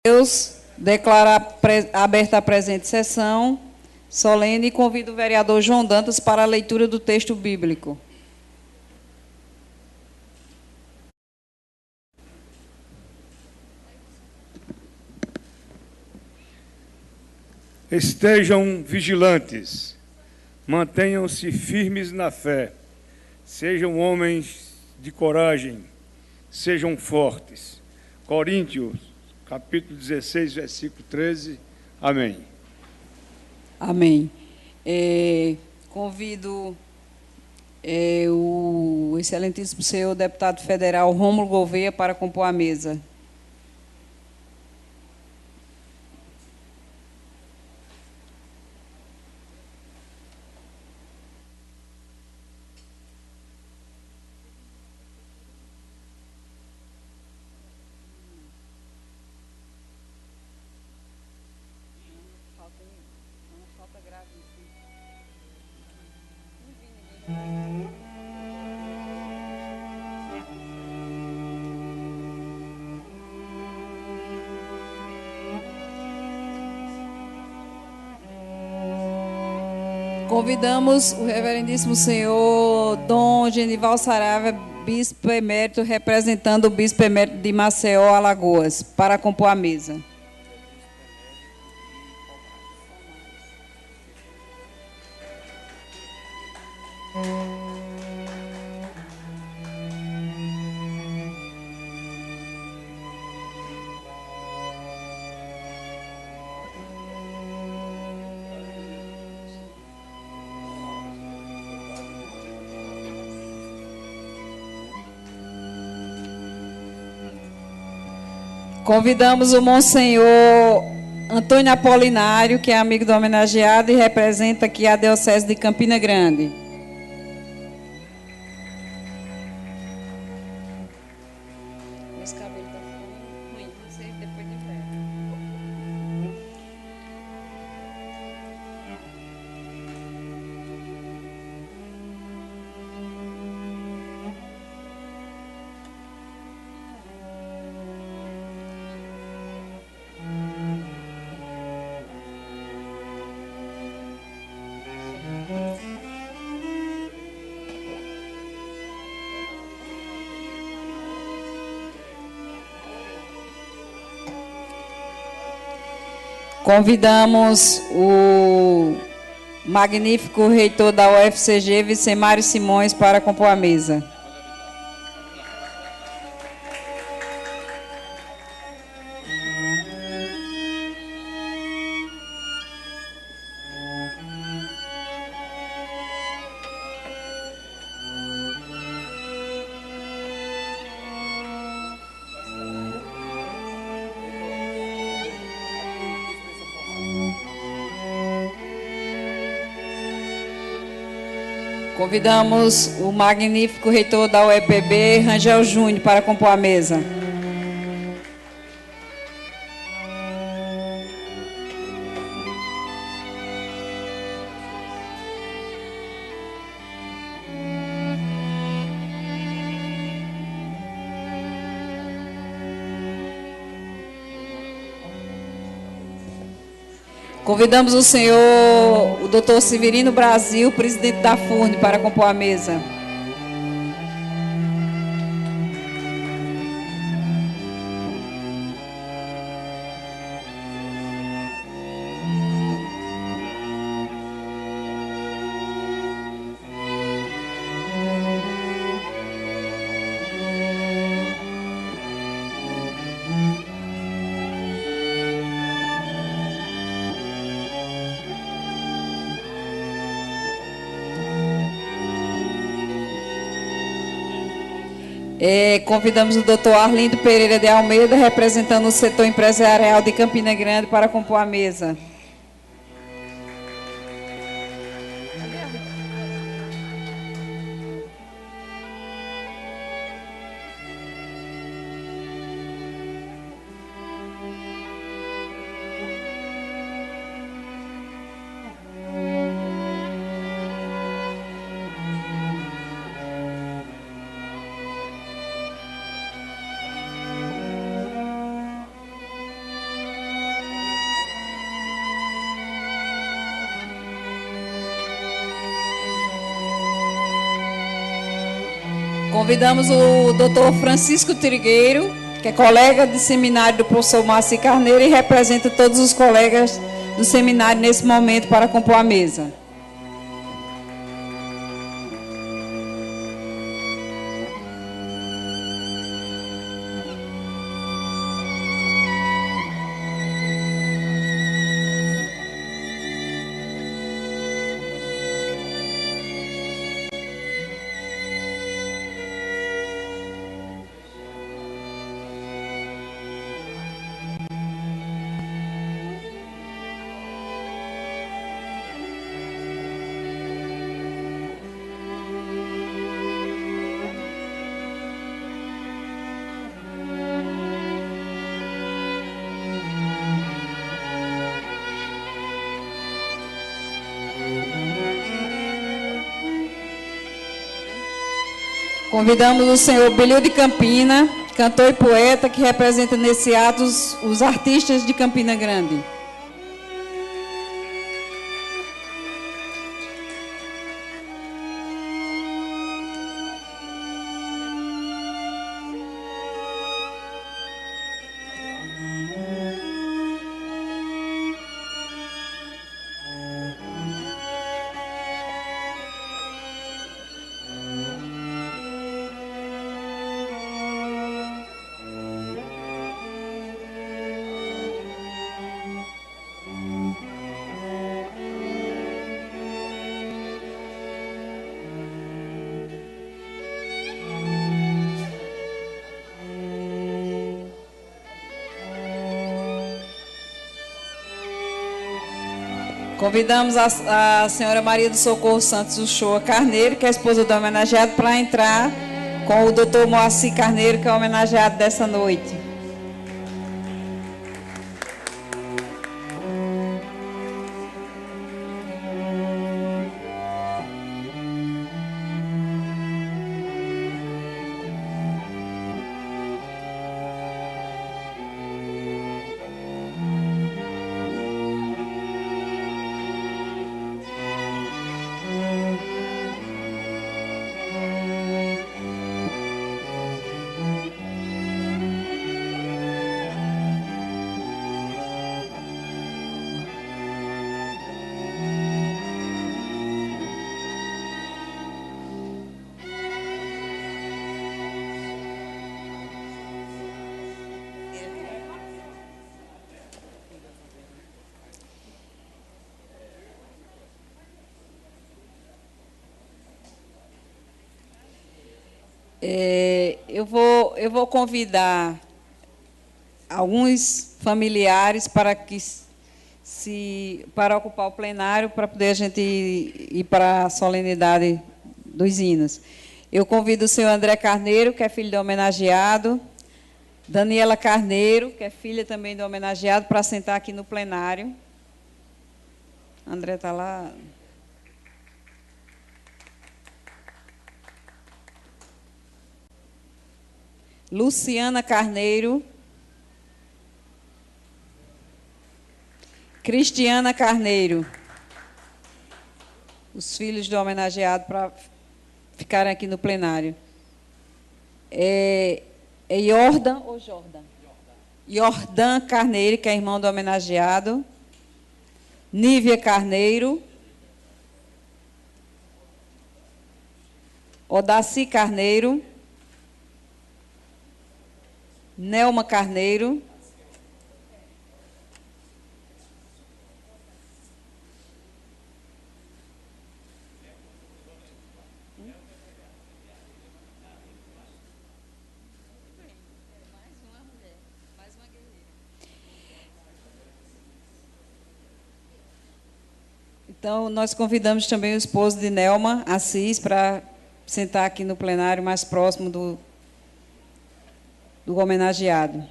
Deus, declaro aberta a presente sessão solene e convido o vereador João Dantas para a leitura do texto bíblico. Estejam vigilantes, mantenham-se firmes na fé, sejam homens de coragem, sejam fortes. Coríntios, capítulo 16, versículo 13. Amém. Amém. Convido o excelentíssimo senhor deputado federal Rômulo Gouveia para compor a mesa. Convidamos o reverendíssimo senhor Dom Genival Saravia, bispo emérito, representando o bispo emérito de Maceió, Alagoas, para compor a mesa. Convidamos o monsenhor Antônio Apolinário, que é amigo do homenageado e representa aqui a Diocese de Campina Grande. Esse cabelo está ficando ruim, não sei, depois de velho. Convidamos o magnífico reitor da UFCG, Vicemário Simões, para compor a mesa. Convidamos o magnífico reitor da UEPB, Rangel Júnior, para compor a mesa. Convidamos o senhor, o doutor Severino Brasil, presidente da FURN, para compor a mesa. Convidamos o doutor Arlindo Pereira de Almeida, representando o setor empresarial de Campina Grande, para compor a mesa. Convidamos o doutor Francisco Trigueiro, que é colega de seminário do professor Moacir Carneiro e representa todos os colegas do seminário nesse momento para compor a mesa. Convidamos o senhor Belio de Campina, cantor e poeta, que representa nesse ato os artistas de Campina Grande. Convidamos a senhora Maria do Socorro Santos Uchoa Carneiro, que é a esposa do homenageado, para entrar com o doutor Moacir Carneiro, que é o homenageado dessa noite. Eu vou convidar alguns familiares para ocupar o plenário, para poder a gente ir para a solenidade dos hinos. Eu convido o senhor André Carneiro, que é filho do homenageado, Daniela Carneiro, que é filha também do homenageado, para sentar aqui no plenário. André está lá. Luciana Carneiro, Cristiana Carneiro, os filhos do homenageado para ficarem aqui no plenário. É Jordan ou Jordan? Jordan Carneiro, que é irmão do homenageado. Nívia Carneiro. Odaci Carneiro. Nelma Carneiro. Então, nós convidamos também o esposo de Nelma, Assis, para sentar aqui no plenário mais próximo do homenageado.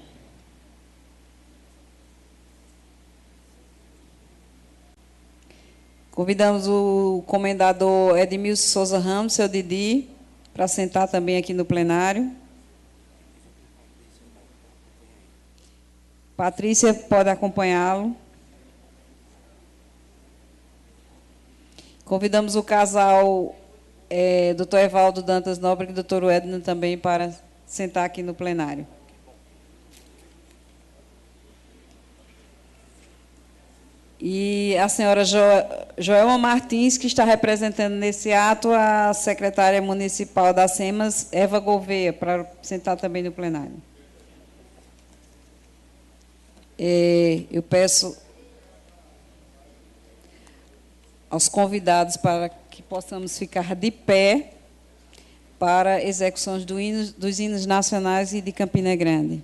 Convidamos o comendador Edmilson Souza Ramos, seu Didi, para sentar também aqui no plenário. Patrícia pode acompanhá-lo. Convidamos o casal doutor Evaldo Dantas Nóbrega e doutor Edna também para sentar aqui no plenário. E a senhora Joelma Martins, que está representando nesse ato a secretária municipal da SEMAS, Eva Gouveia, para sentar também no plenário. Eu peço aos convidados para que possamos ficar de pé para execuções dos hinos nacionais e de Campina Grande.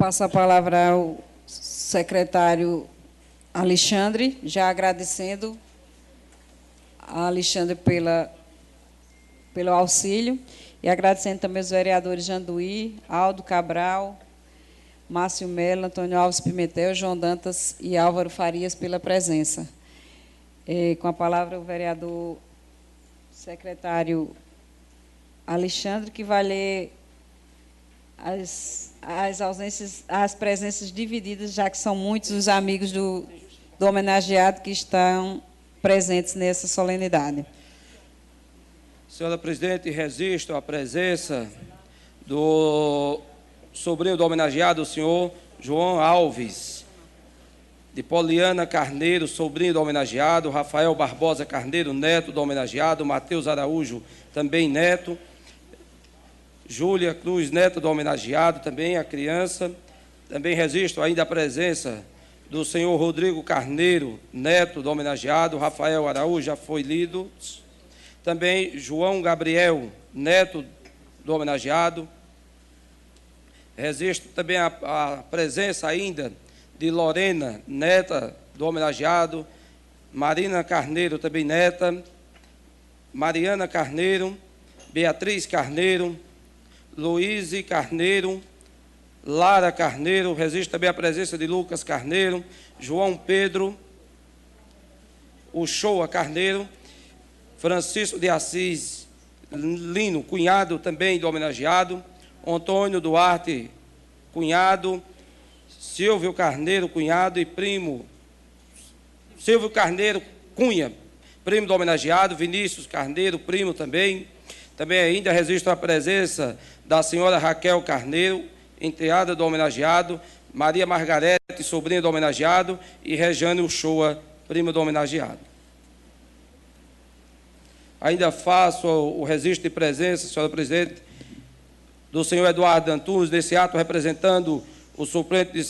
passo a palavra ao secretário Alexandre, já agradecendo a Alexandre pelo auxílio e agradecendo também os vereadores Janduí, Aldo Cabral, Márcio Mello, Antônio Alves Pimentel, João Dantas e Álvaro Farias pela presença. Com a palavra o vereador secretário Alexandre, que vai ler as presenças divididas, já que são muitos os amigos do homenageado que estão presentes nessa solenidade. Senhora presidente, registro a presença do sobrinho do homenageado, o senhor João Alves, de Poliana Carneiro, sobrinho do homenageado, Rafael Barbosa Carneiro, neto do homenageado, Matheus Araújo, também neto, Júlia Cruz, neta do homenageado, também a criança. Também registro ainda a presença do senhor Rodrigo Carneiro, neto do homenageado, Rafael Araújo, já foi lido. Também João Gabriel, neto do homenageado. Registro também a presença ainda de Lorena, neta do homenageado, Marina Carneiro, também neta, Mariana Carneiro, Beatriz Carneiro, Luíse Carneiro, Lara Carneiro, registro também a presença de Lucas Carneiro, João Pedro, Uchoa Carneiro, Francisco de Assis Lino, cunhado também do homenageado, Antônio Duarte, cunhado, Silvio Carneiro, cunhado e primo, Silvio Carneiro Cunha, primo do homenageado, Vinícius Carneiro, primo também. Também ainda registro a presença da senhora Raquel Carneiro, enteada do homenageado, Maria Margarete, sobrinha do homenageado, e Rejane Uchoa, prima do homenageado. Ainda faço o registro de presença, senhora presidente, do senhor Eduardo Antunes, nesse ato representando o suplente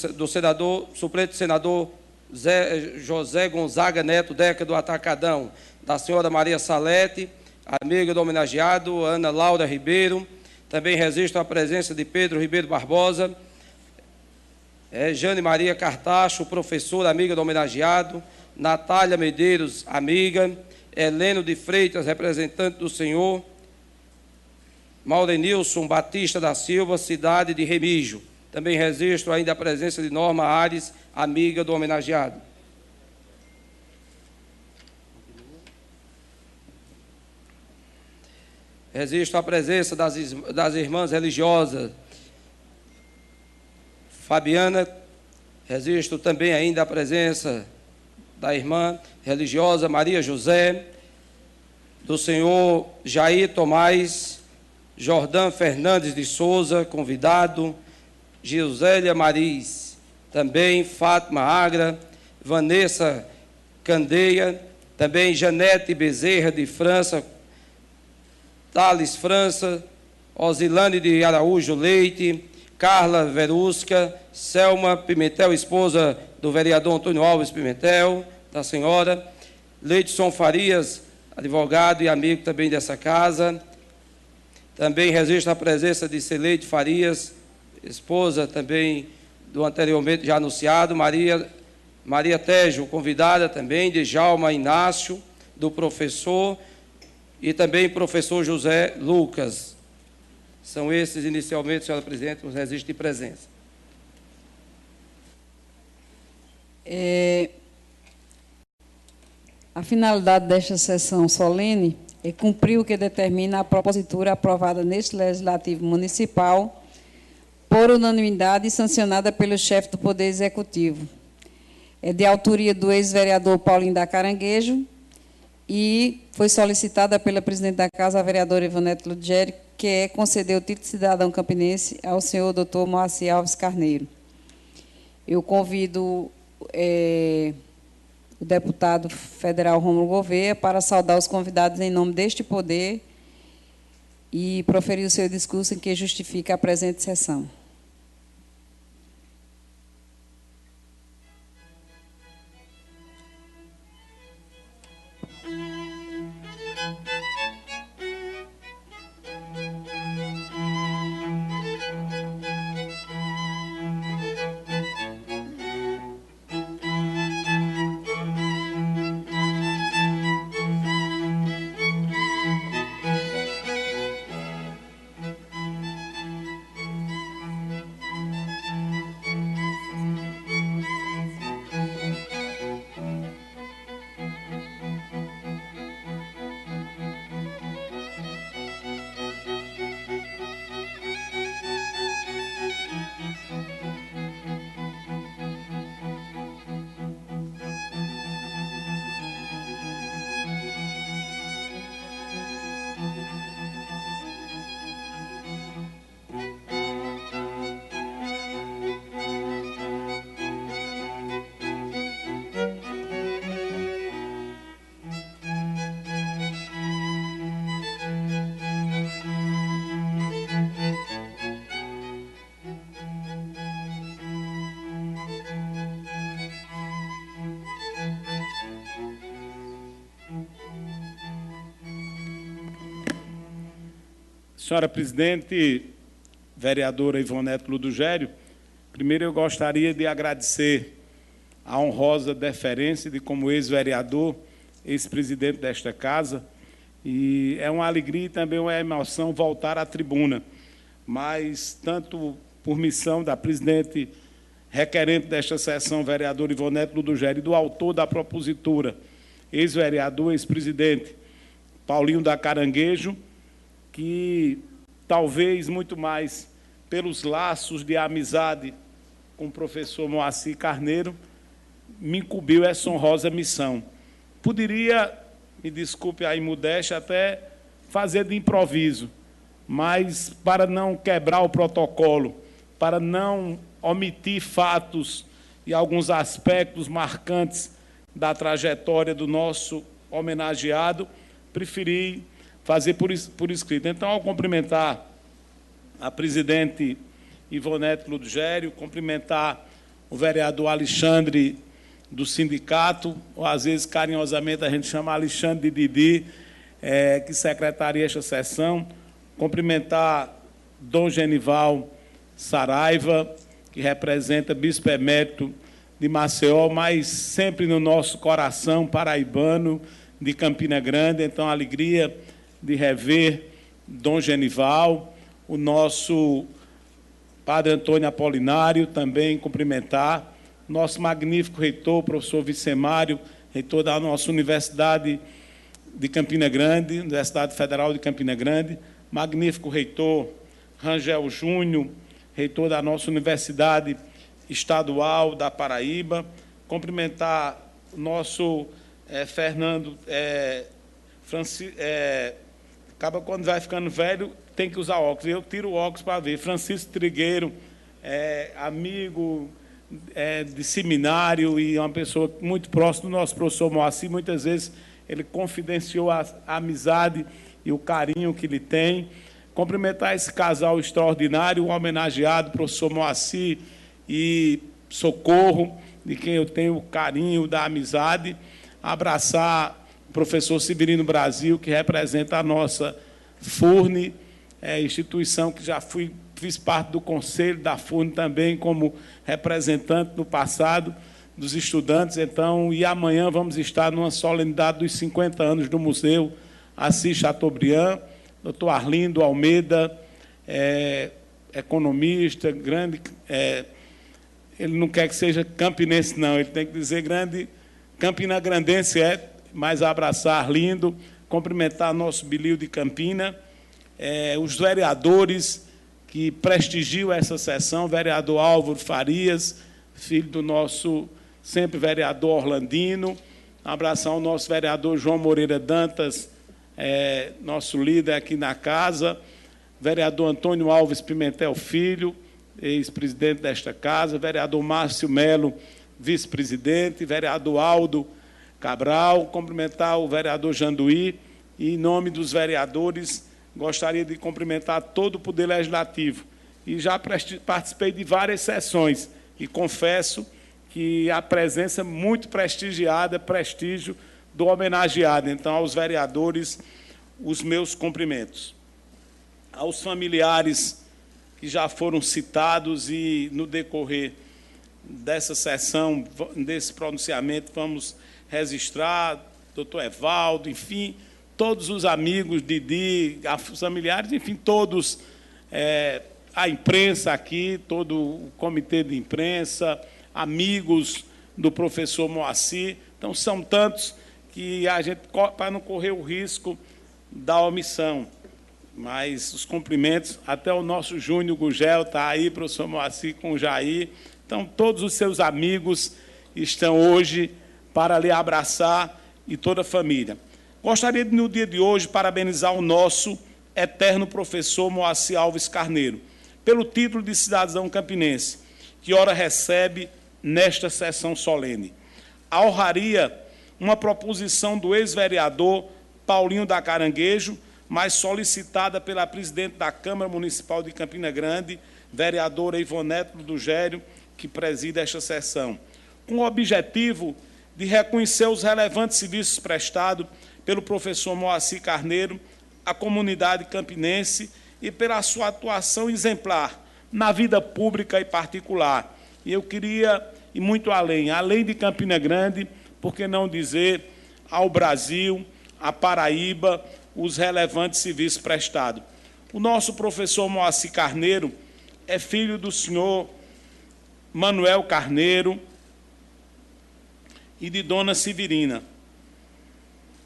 senador José Gonzaga Neto, Deca do Atacadão, da senhora Maria Salete, amiga do homenageado, Ana Laura Ribeiro. Também registro a presença de Pedro Ribeiro Barbosa, Jane Maria Cartacho, professora, amiga do homenageado, Natália Medeiros, amiga, Heleno de Freitas, representante do senhor, Maurenilson Batista da Silva, cidade de Remígio. Também registro ainda a presença de Norma Ares, amiga do homenageado. Registro a presença das irmãs religiosas Fabiana, registro também ainda a presença da irmã religiosa Maria José, do senhor Jair Tomás, Jordã Fernandes de Souza, convidado, Gisélia Maris, também Fátima Agra, Vanessa Candeia, também Janete Bezerra de França, Thales França, Osilane de Araújo Leite, Carla Verusca, Selma Pimentel, esposa do vereador Antônio Alves Pimentel, da senhora, Leidson Farias, advogado e amigo também dessa casa. Também registro a presença de Celeide Farias, esposa também do anteriormente já anunciado, Maria Tejo, convidada também, de Djalma Inácio, do professor, e também professor José Lucas. São esses, inicialmente, senhora presidente, os registros de presença. A finalidade desta sessão solene é cumprir o que determina a propositura aprovada neste Legislativo Municipal, por unanimidade e sancionada pelo chefe do Poder Executivo. É de autoria do ex-vereador Paulinho da Caranguejo, e foi solicitada pela presidente da Casa, a vereadora Ivanete Ludgeri, que é conceder o título de cidadão campinense ao senhor doutor Moacir Alves Carneiro. Eu convido o deputado federal Rômulo Gouveia para saudar os convidados em nome deste poder e proferir o seu discurso em que justifica a presente sessão. Senhora presidente, vereadora Ivonete Ludogério, primeiro eu gostaria de agradecer a honrosa deferência de como ex-vereador, ex-presidente desta casa, e é uma alegria e também uma emoção voltar à tribuna, mas tanto por missão da presidente requerente desta sessão, vereador Ivonete Ludogério, e do autor da propositura, ex-vereador, ex-presidente Paulinho da Caranguejo, que talvez muito mais pelos laços de amizade com o professor Moacir Carneiro, me incumbiu essa honrosa missão. Poderia, me desculpe a imudéstia, até fazer de improviso, mas para não quebrar o protocolo, para não omitir fatos e alguns aspectos marcantes da trajetória do nosso homenageado, preferi fazer por escrito. Então, ao cumprimentar a presidente Ivonete Ludogério, cumprimentar o vereador Alexandre do sindicato, ou às vezes carinhosamente a gente chama Alexandre de Didi, que secretaria esta sessão, cumprimentar Dom Genival Saraiva, que representa bispo emérito de Maceió, mas sempre no nosso coração paraibano de Campina Grande. Então, a alegria de rever Dom Genival, o nosso Padre Antônio Apolinário, também cumprimentar nosso magnífico reitor, professor Vicemário, reitor da nossa Universidade de Campina Grande, Universidade Federal de Campina Grande, magnífico reitor Rangel Júnior, reitor da nossa Universidade Estadual da Paraíba, cumprimentar o nosso Fernando acaba quando vai ficando velho, tem que usar óculos. Eu tiro o óculos para ver. Francisco Trigueiro, amigo de seminário e uma pessoa muito próxima do nosso professor Moacir. Muitas vezes ele confidenciou a amizade e o carinho que ele tem. Cumprimentar esse casal extraordinário, o homenageado, professor Moacir e Socorro, de quem eu tenho o carinho da amizade. Abraçar o professor Severino Brasil, que representa a nossa FURNE, instituição que já fiz parte do conselho da FURNE também, como representante no passado dos estudantes. Então, e amanhã vamos estar numa solenidade dos 50 anos do Museu Assis Chateaubriand, doutor Arlindo Almeida, economista, grande... ele não quer que seja campinense, não, ele tem que dizer grande... Campina-grandense mas abraçar Arlindo, cumprimentar nosso Bilio de Campina, os vereadores que prestigiam essa sessão, vereador Álvaro Farias, filho do nosso sempre vereador Orlandino, abraçar o nosso vereador João Moreira Dantas, nosso líder aqui na casa, vereador Antônio Alves Pimentel Filho, ex-presidente desta casa, vereador Márcio Melo, vice-presidente, vereador Aldo Cabral, cumprimentar o vereador Janduí, e, em nome dos vereadores, gostaria de cumprimentar todo o Poder Legislativo. E já participei de várias sessões, e confesso que a presença muito prestigiada, prestígio do homenageado. Então, aos vereadores, os meus cumprimentos. Aos familiares que já foram citados e, no decorrer dessa sessão, desse pronunciamento, vamos registrar, doutor Evaldo, enfim, todos os amigos, Didi, os familiares, enfim, todos, a imprensa aqui, todo o comitê de imprensa, amigos do professor Moacir. Então, são tantos que a gente, para não correr o risco da omissão, mas os cumprimentos, até o nosso Júnior Gugel está aí, professor Moacir, com o Jair. Então, todos os seus amigos estão hoje para lhe abraçar e toda a família. Gostaria, no dia de hoje, parabenizar o nosso eterno professor Moacir Alves Carneiro, pelo título de cidadão campinense, que ora recebe nesta sessão solene. A honraria, uma proposição do ex-vereador Paulinho da Caranguejo, mas solicitada pela presidente da Câmara Municipal de Campina Grande, vereadora Ivonete Ludogério, que preside esta sessão, com o objetivo de reconhecer os relevantes serviços prestados pelo professor Moacir Carneiro à comunidade campinense e pela sua atuação exemplar na vida pública e particular. E eu queria ir muito além de Campina Grande, por que não dizer ao Brasil, à Paraíba, os relevantes serviços prestados. O nosso professor Moacir Carneiro é filho do senhor Manuel Carneiro e de dona Severina.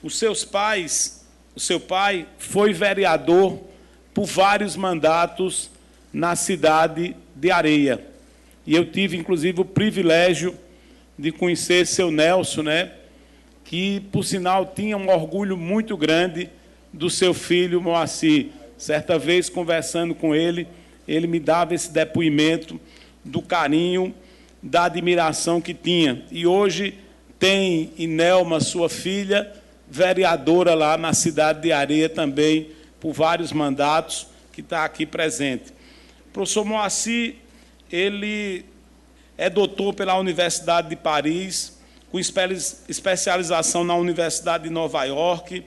O seu pai foi vereador por vários mandatos na cidade de Areia. E eu tive, inclusive, o privilégio de conhecer seu Nelson, né, que, por sinal, tinha um orgulho muito grande do seu filho Moacir. Certa vez, conversando com ele me dava esse depoimento do carinho, da admiração que tinha. E hoje tem Inelma, sua filha, vereadora lá na cidade de Areia também, por vários mandatos, que está aqui presente. O professor Moacir, ele é doutor pela Universidade de Paris, com especialização na Universidade de Nova York.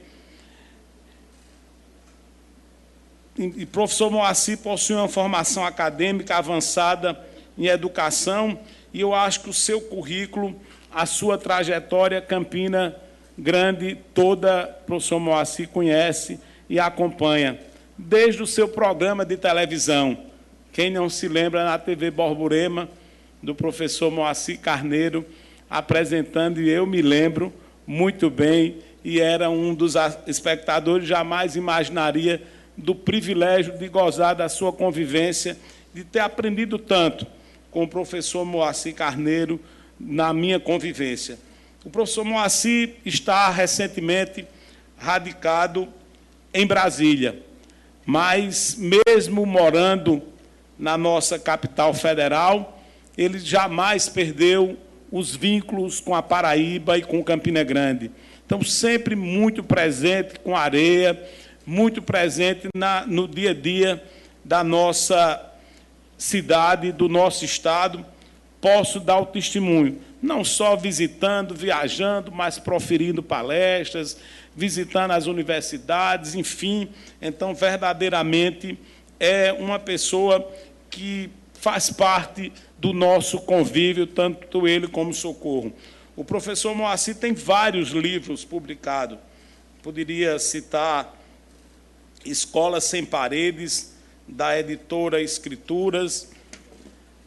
E professor Moacir possui uma formação acadêmica avançada em educação, e eu acho que o seu currículo, a sua trajetória, Campina Grande, toda o professor Moacir conhece e acompanha. Desde o seu programa de televisão, quem não se lembra, na TV Borborema, do professor Moacir Carneiro, apresentando, e eu me lembro muito bem, e era um dos espectadores, jamais imaginaria do privilégio de gozar da sua convivência, de ter aprendido tanto com o professor Moacir Carneiro na minha convivência. O professor Moacir está recentemente radicado em Brasília, mas mesmo morando na nossa capital federal, ele jamais perdeu os vínculos com a Paraíba e com Campina Grande. Então, sempre muito presente com a Areia, muito presente no dia a dia da nossa cidade, do nosso estado. Posso dar o testemunho, não só visitando, viajando, mas proferindo palestras, visitando as universidades, enfim. Então, verdadeiramente, é uma pessoa que faz parte do nosso convívio, tanto ele como Socorro. O professor Moacir tem vários livros publicados. Poderia citar Escola Sem Paredes, da editora Escrituras,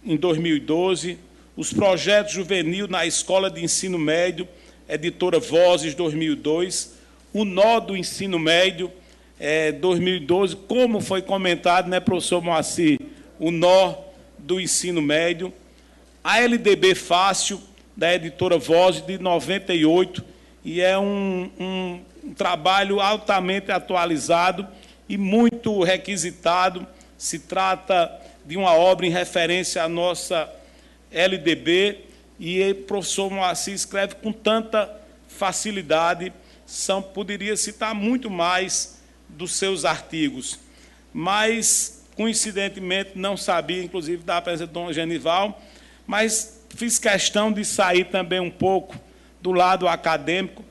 em 2012, os projetos juvenil na Escola de Ensino Médio, editora Vozes, 2002, o Nó do Ensino Médio, 2012, como foi comentado, né, professor Moacir, o Nó do Ensino Médio, a LDB Fácil, da editora Vozes, de 98, e é um trabalho altamente atualizado e muito requisitado. Se trata de uma obra em referência à nossa LDB, e o professor Moacir escreve com tanta facilidade, poderia citar muito mais dos seus artigos, mas, coincidentemente, não sabia, inclusive, da presença de Dom Genival, mas fiz questão de sair também um pouco do lado acadêmico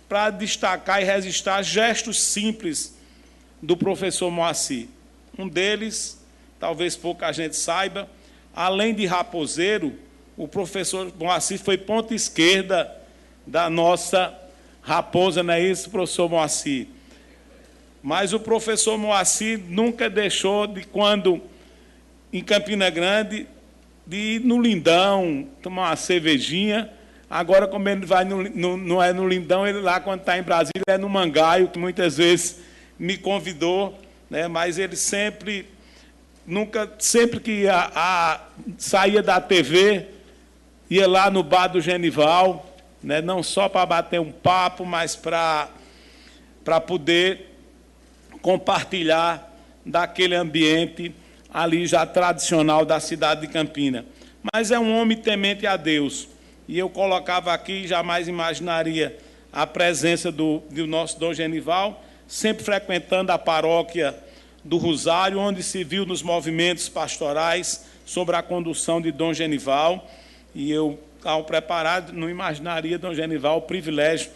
para destacar e registrar gestos simples do professor Moacir. Um deles, talvez pouca gente saiba, além de raposeiro, o professor Moacir foi ponta esquerda da nossa raposa, não é isso, professor Moacir? Mas o professor Moacir nunca deixou de, quando em Campina Grande, de ir no Lindão, tomar uma cervejinha. Agora, como ele vai não é no Lindão, ele lá, quando está em Brasília, é no Mangaio, que muitas vezes me convidou, né? Mas ele sempre que saía da TV, ia lá no bar do Genival, né? Não só para bater um papo, mas para poder compartilhar daquele ambiente ali já tradicional da cidade de Campina. Mas é um homem temente a Deus. E eu colocava aqui, jamais imaginaria a presença do nosso Dom Genival, sempre frequentando a paróquia do Rosário, onde se viu nos movimentos pastorais sobre a condução de Dom Genival. E eu, ao preparar, não imaginaria, Dom Genival, o privilégio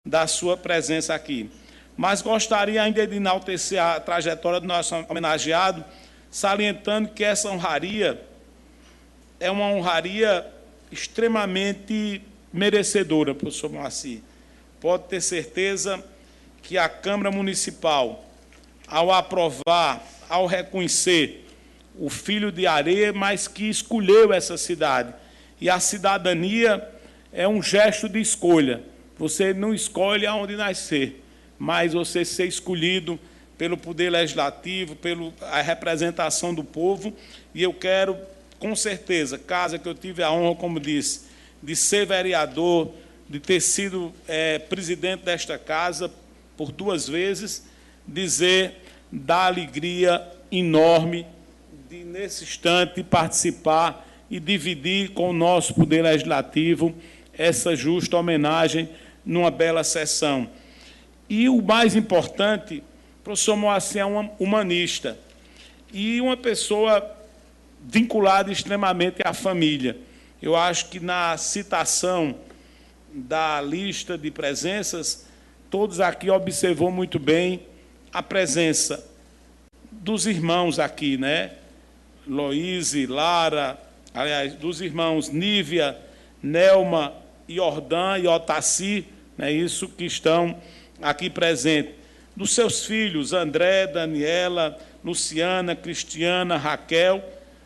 da sua presença aqui. mas gostaria ainda de enaltecer a trajetória do nosso homenageado, salientando que essa honraria é uma honraria extremamente merecedora, professor Moacir. Pode ter certeza que a Câmara Municipal, ao aprovar, ao reconhecer o filho de Areia, mas que escolheu essa cidade. E a cidadania é um gesto de escolha. Você não escolhe aonde nascer, mas você ser escolhido pelo Poder Legislativo, pela representação do povo. E eu quero, com certeza, caso que eu tive a honra, como disse, de ser vereador, de ter sido presidente desta casa por 2 vezes, dizer da alegria enorme de, nesse instante, participar e dividir com o nosso Poder Legislativo essa justa homenagem numa bela sessão. E o mais importante, o professor Moacir é um humanista e uma pessoa vinculada extremamente à família. Eu acho que na citação da lista de presenças, todos aqui observou muito bem a presença dos irmãos aqui, né? Loíse, Lara, aliás, dos irmãos Nívia, Nelma, Iordã e Otaci, né? Isso que estão aqui presentes. Dos seus filhos, André, Daniela, Luciana, Cristiana, Raquel,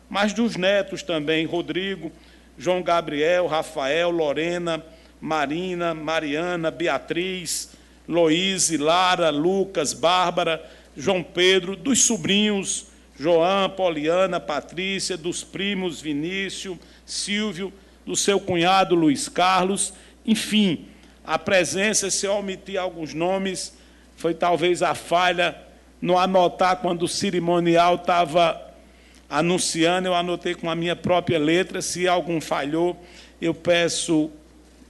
mas dos netos também, Rodrigo, João Gabriel, Rafael, Lorena, Marina, Mariana, Beatriz, Loíse, Lara, Lucas, Bárbara, João Pedro, dos sobrinhos, João, Poliana, Patrícia, dos primos, Vinícius, Silvio, do seu cunhado, Luiz Carlos, enfim, a presença, se eu omitir alguns nomes, foi talvez a falha no anotar quando o cerimonial estava anunciando, eu anotei com a minha própria letra, se algum falhou, eu peço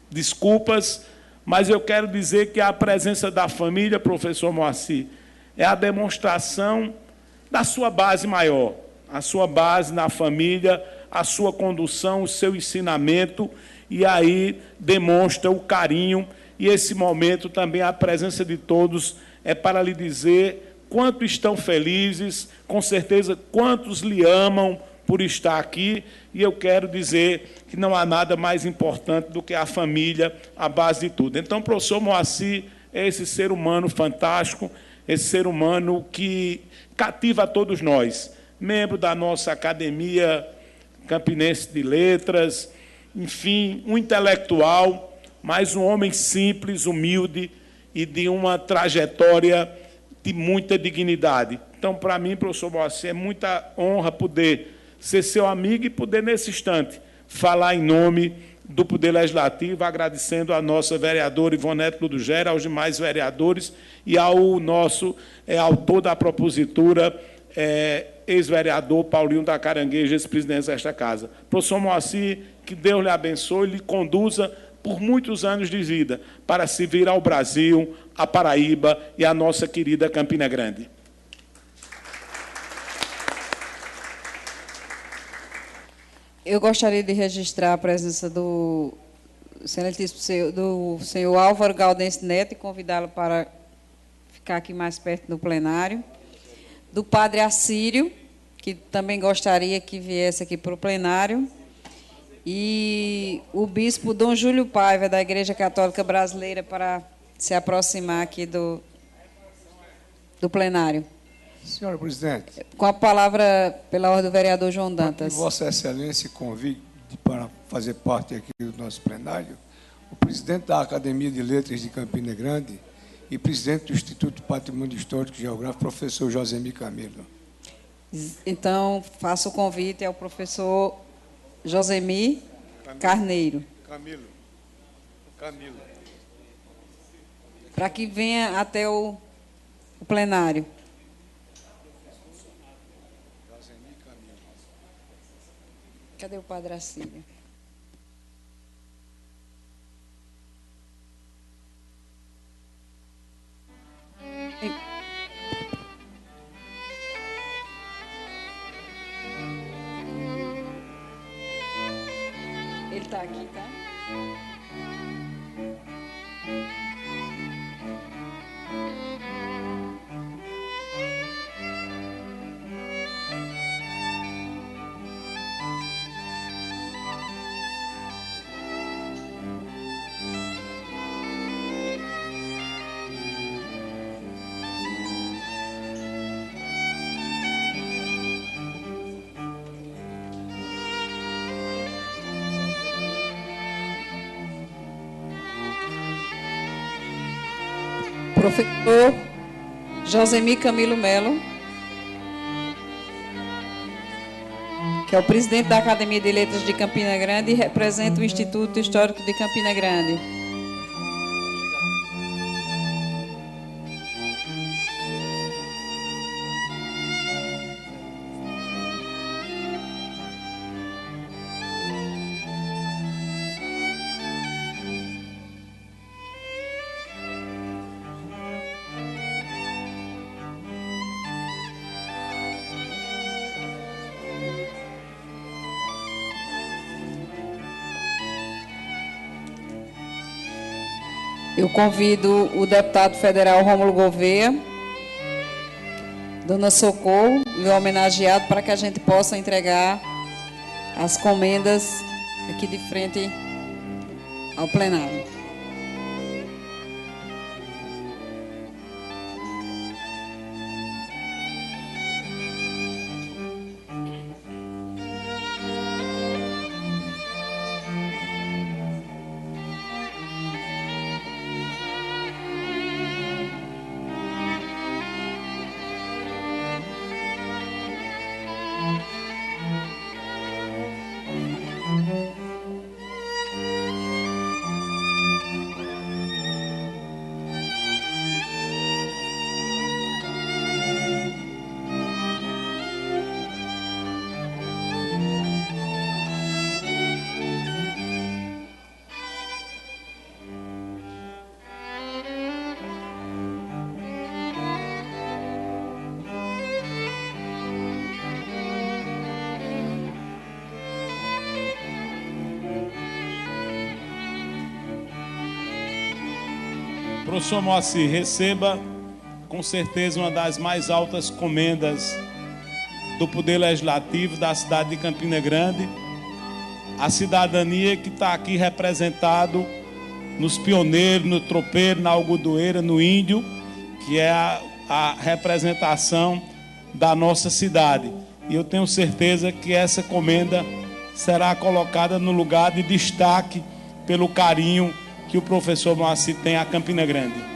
desculpas, mas eu quero dizer que a presença da família, professor Moacir, é a demonstração da sua base maior, a sua base na família, a sua condução, o seu ensinamento, e aí demonstra o carinho, e esse momento também a presença de todos é para lhe dizer quanto estão felizes, com certeza quantos lhe amam por estar aqui, e eu quero dizer que não há nada mais importante do que a família, a base de tudo. Então, o professor Moacir é esse ser humano fantástico, esse ser humano que cativa a todos nós, membro da nossa Academia Campinense de Letras, enfim, um intelectual, mas um homem simples, humilde e de uma trajetória de muita dignidade. Então, para mim, professor Moacir, é muita honra poder ser seu amigo e poder, nesse instante, falar em nome do Poder Legislativo, agradecendo à nossa vereadora Ivonete Ludugera, aos demais vereadores e ao nosso autor da propositura, ex-vereador Paulinho da Carangueja, ex-presidente desta casa. Professor Moacir, que Deus lhe abençoe e lhe conduza por muitos anos de vida para servir ao Brasil, a Paraíba e a nossa querida Campina Grande. Eu gostaria de registrar a presença do excelentíssimo do senhor Álvaro Galdense Neto e convidá-lo para ficar aqui mais perto do plenário. Do padre Assírio, que também gostaria que viesse aqui para o plenário. E o bispo Dom Júlio Paiva, da Igreja Católica Brasileira, para se aproximar aqui do plenário. Senhora presidente. Com a palavra, pela ordem do vereador João Dantas. Vossa Excelência convide para fazer parte aqui do nosso plenário o presidente da Academia de Letras de Campina Grande e presidente do Instituto Patrimônio Histórico e Geográfico, professor Josemi Camilo. Então, faço o convite ao professor Josemi Carneiro. Camilo. Para que venha até o plenário. Cadê o padre Assírio? Ele está aqui, tá? Professor Josemir Camilo Melo, que é o presidente da Academia de Letras de Campina Grande e representa o Instituto Histórico de Campina Grande. Eu convido o deputado federal Rômulo Gouveia, Dona Socorro e o homenageado para que a gente possa entregar as comendas aqui de frente ao plenário. Professor Moacir, receba com certeza uma das mais altas comendas do Poder Legislativo da cidade de Campina Grande, a cidadania que está aqui representado nos pioneiros, no tropeiro, na algodoeira, no índio, que é a representação da nossa cidade. E eu tenho certeza que essa comenda será colocada no lugar de destaque pelo carinho que o professor Moacir tem a Campina Grande.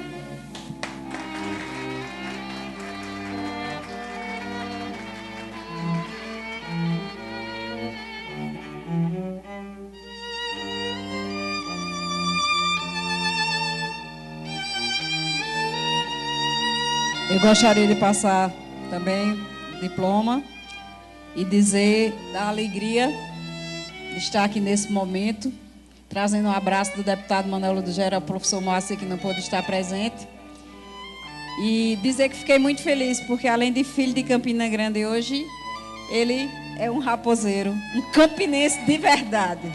Eu gostaria de passar também o diploma e dizer da alegria de estar aqui nesse momento, trazendo um abraço do deputado Manuel do Gera, ao professor Moacir, que não pôde estar presente. E dizer que fiquei muito feliz, porque além de filho de Campina Grande hoje, ele é um raposeiro, um campinense de verdade.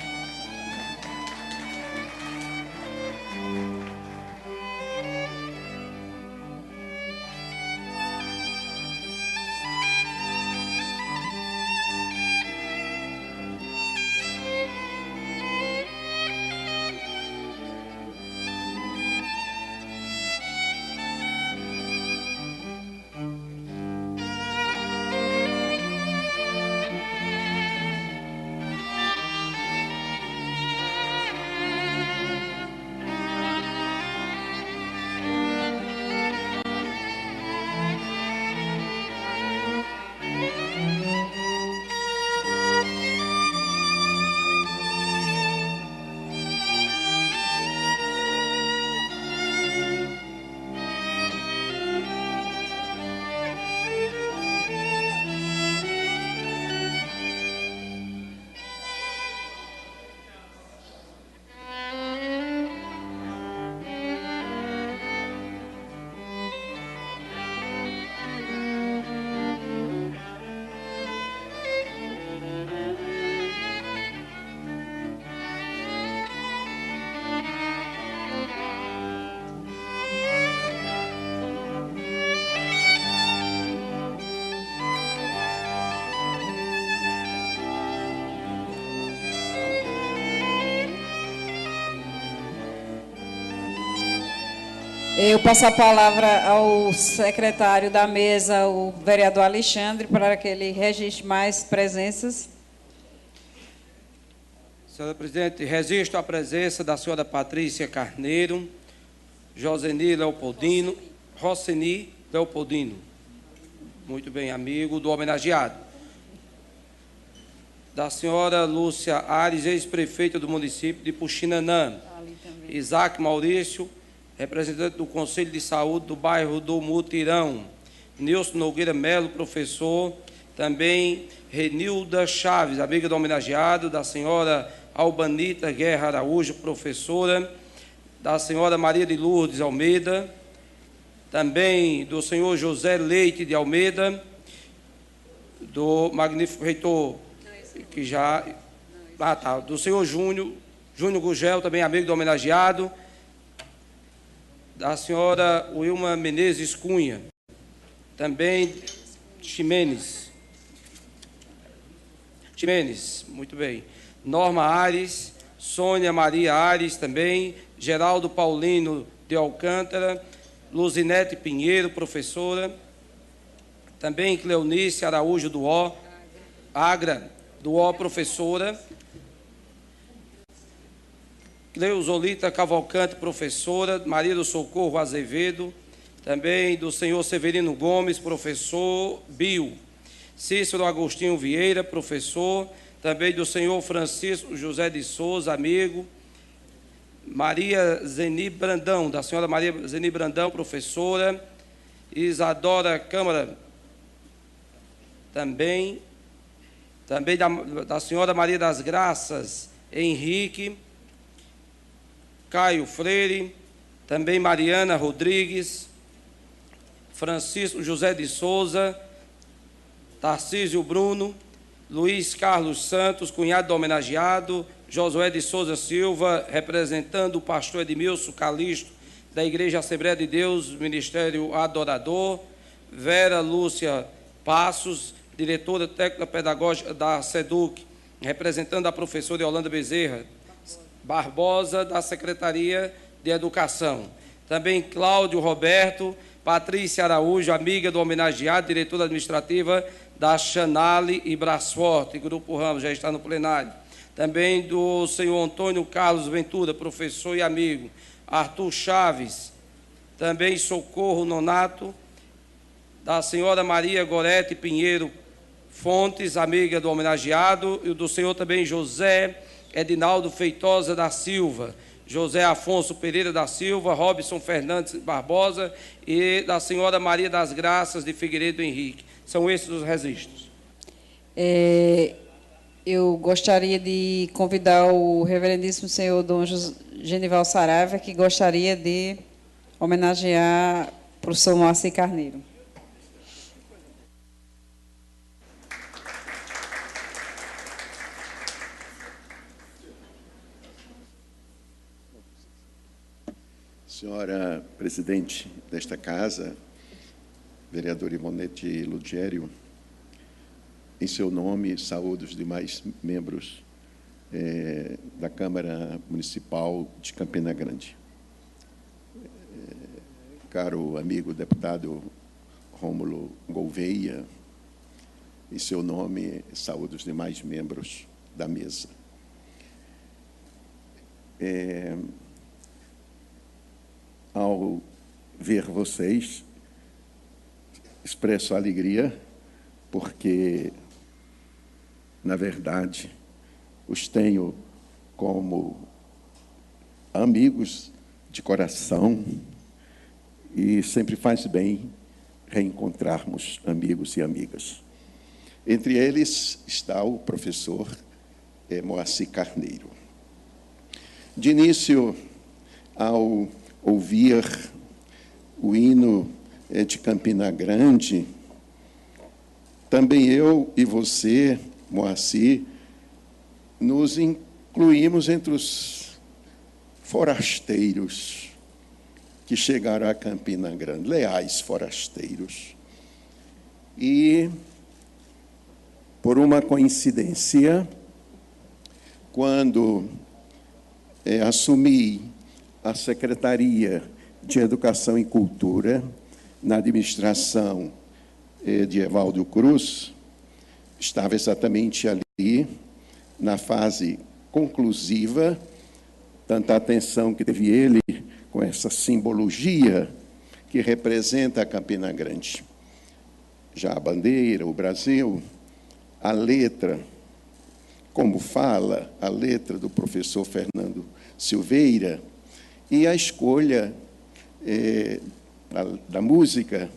Eu passo a palavra ao secretário da mesa, o vereador Alexandre, para que ele registre mais presenças. Senhora presidente, registro a presença da senhora Patrícia Carneiro, Joseni Leopoldino, Rosseni Leopoldino. Muito bem, amigo do homenageado. Da senhora Lúcia Ares, ex-prefeita do município de Puxinanã. Isaac Maurício, representante do Conselho de Saúde do bairro do Mutirão. Nilson Nogueira Melo, professor. Também Renilda Chaves, amiga do homenageado. Da senhora Albanita Guerra Araújo, professora. Da senhora Maria de Lourdes Almeida. Também do senhor José Leite de Almeida. Do magnífico reitor, que já... Ah, tá. Do senhor Júnior Gugel, também amigo do homenageado. Da senhora Wilma Menezes Cunha, também Ximenes, muito bem. Norma Ares, Sônia Maria Ares também, Geraldo Paulino de Alcântara, Luzinete Pinheiro, professora, também Cleonice Araújo do O, Agra do O, professora, Cleusolita Cavalcante, professora, Maria do Socorro Azevedo, também do senhor Severino Gomes, professor Bio, Cícero Agostinho Vieira, professor, também do senhor Francisco José de Souza, amigo, Maria Zeni Brandão, da senhora Maria Zeni Brandão, professora, Isadora Câmara, também da senhora Maria das Graças Henrique, Caio Freire, também Mariana Rodrigues, Francisco José de Souza, Tarcísio Bruno, Luiz Carlos Santos, cunhado do homenageado, Josué de Souza Silva, representando o pastor Edmilson Calixto, da Igreja Assembleia de Deus, Ministério Adorador, Vera Lúcia Passos, diretora técnica pedagógica da SEDUC, representando a professora Yolanda Bezerra Barbosa, da Secretaria de Educação. Também Cláudio Roberto, Patrícia Araújo, amiga do homenageado, diretora administrativa da Chanale e Brasforte, Grupo Ramos, já está no plenário. Também do senhor Antônio Carlos Ventura, professor e amigo. Arthur Chaves, também Socorro Nonato, da senhora Maria Gorete Pinheiro Fontes, amiga do homenageado, e do senhor também José Edinaldo Feitosa da Silva, José Afonso Pereira da Silva, Robson Fernandes Barbosa e da senhora Maria das Graças de Figueiredo Henrique. São esses os registros. Eu gostaria de convidar o reverendíssimo senhor Dom Genival Saraiva, que gostaria de homenagear o professor Moacir Carneiro. Senhora presidente desta casa, vereador Ivonete Lugério, em seu nome, saúdo os demais membros da Câmara Municipal de Campina Grande. Caro amigo deputado Rômulo Gouveia, em seu nome, saúdo os demais membros da mesa. Ao ver vocês, expresso alegria, porque, na verdade, os tenho como amigos de coração e sempre faz bem reencontrarmos amigos e amigas. Entre eles está o professor Moacir Carneiro. De início, ao ouvir o hino de Campina Grande, também eu e você, Moacir, nos incluímos entre os forasteiros que chegaram a Campina Grande, leais forasteiros. E, por uma coincidência, quando assumi a Secretaria de Educação e Cultura, na administração de Evaldo Cruz, estava exatamente ali, na fase conclusiva, tanta atenção que teve ele com essa simbologia que representa a Campina Grande. Já a bandeira, o Brasil, a letra, como fala, a letra do professor Fernando Silveira, e a escolha da música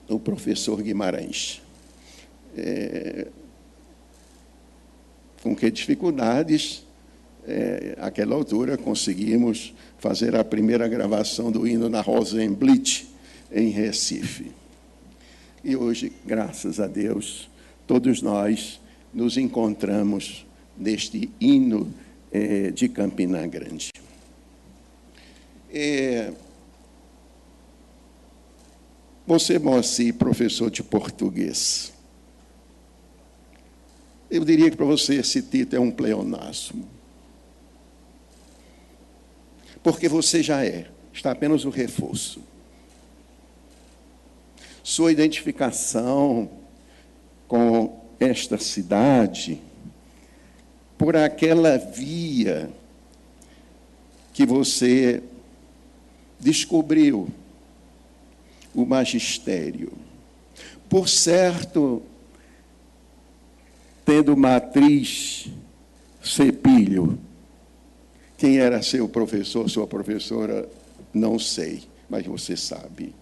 do professor Guimarães. Com que dificuldades, àquela altura, conseguimos fazer a primeira gravação do hino na Rosenblit, em Recife. E hoje, graças a Deus, todos nós nos encontramos neste hino de Campina Grande. Você, Moacir, professor de português, eu diria que para você esse título é um pleonasmo. Porque você já está apenas o reforço. Sua identificação com esta cidade, por aquela via que você descobriu, o magistério. Por certo, tendo matriz Cepilho, quem era seu professor, sua professora, não sei, mas você sabe.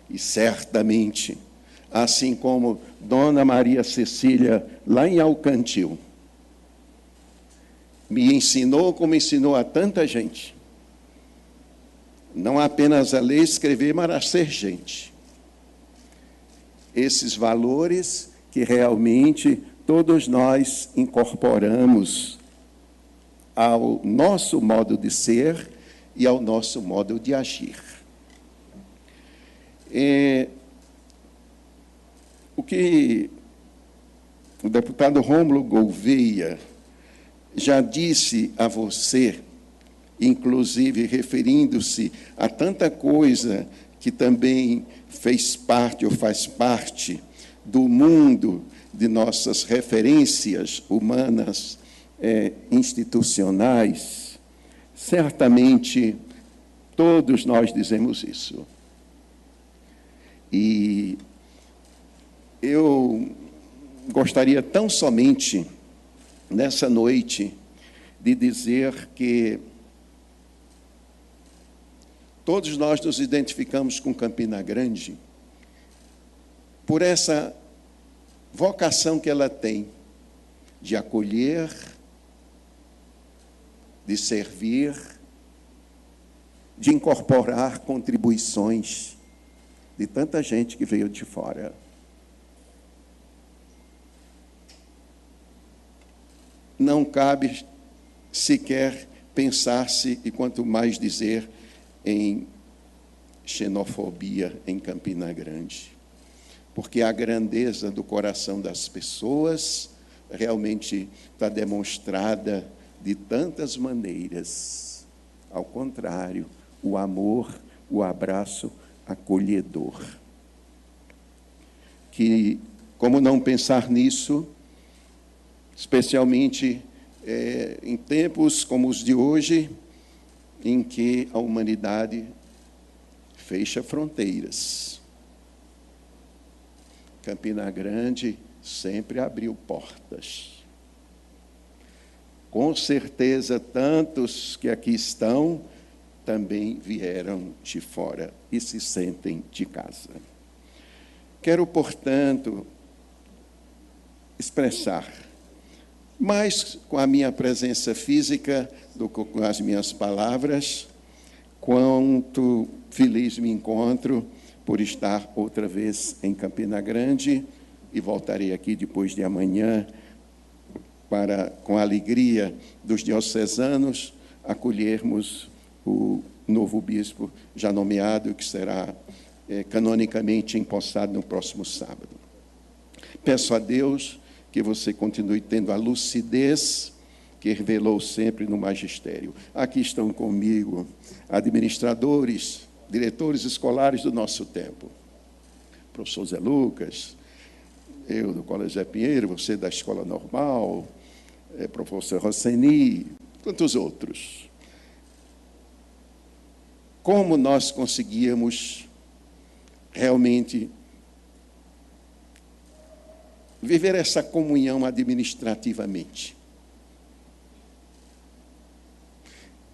E certamente, assim como Dona Maria Cecília, lá em Alcantil, me ensinou como ensinou a tanta gente, não apenas a ler e escrever, mas a ser gente. Esses valores que realmente todos nós incorporamos ao nosso modo de ser e ao nosso modo de agir. O que o deputado Rômulo Gouveia já disse a você, inclusive referindo-se a tanta coisa que também fez parte ou faz parte do mundo de nossas referências humanas institucionais, certamente todos nós dizemos isso. E eu gostaria tão somente, nessa noite, de dizer que todos nós nos identificamos com Campina Grande por essa vocação que ela tem de acolher, de servir, de incorporar contribuições de tanta gente que veio de fora. Não cabe sequer pensar-se, e quanto mais dizer, em xenofobia em Campina Grande. Porque a grandeza do coração das pessoas realmente está demonstrada de tantas maneiras. Ao contrário, o amor, o abraço acolhedor. Que, como não pensar nisso, especialmente em tempos como os de hoje, em que a humanidade fecha fronteiras. Campina Grande sempre abriu portas. Com certeza, tantos que aqui estão também vieram de fora e se sentem de casa. Quero, portanto, expressar, mais com a minha presença física do que com as minhas palavras, quanto feliz me encontro por estar outra vez em Campina Grande e voltarei aqui depois de amanhã para, com a alegria dos diocesanos, acolhermos o novo bispo já nomeado, que será canonicamente empossado no próximo sábado. Peço a Deus que você continue tendo a lucidez que revelou sempre no magistério. Aqui estão comigo administradores, diretores escolares do nosso tempo. Professor Zé Lucas, eu do Colégio Zé Pinheiro, você da Escola Normal, professor Rosseni, tantos outros. Como nós conseguíamos realmente viver essa comunhão administrativamente?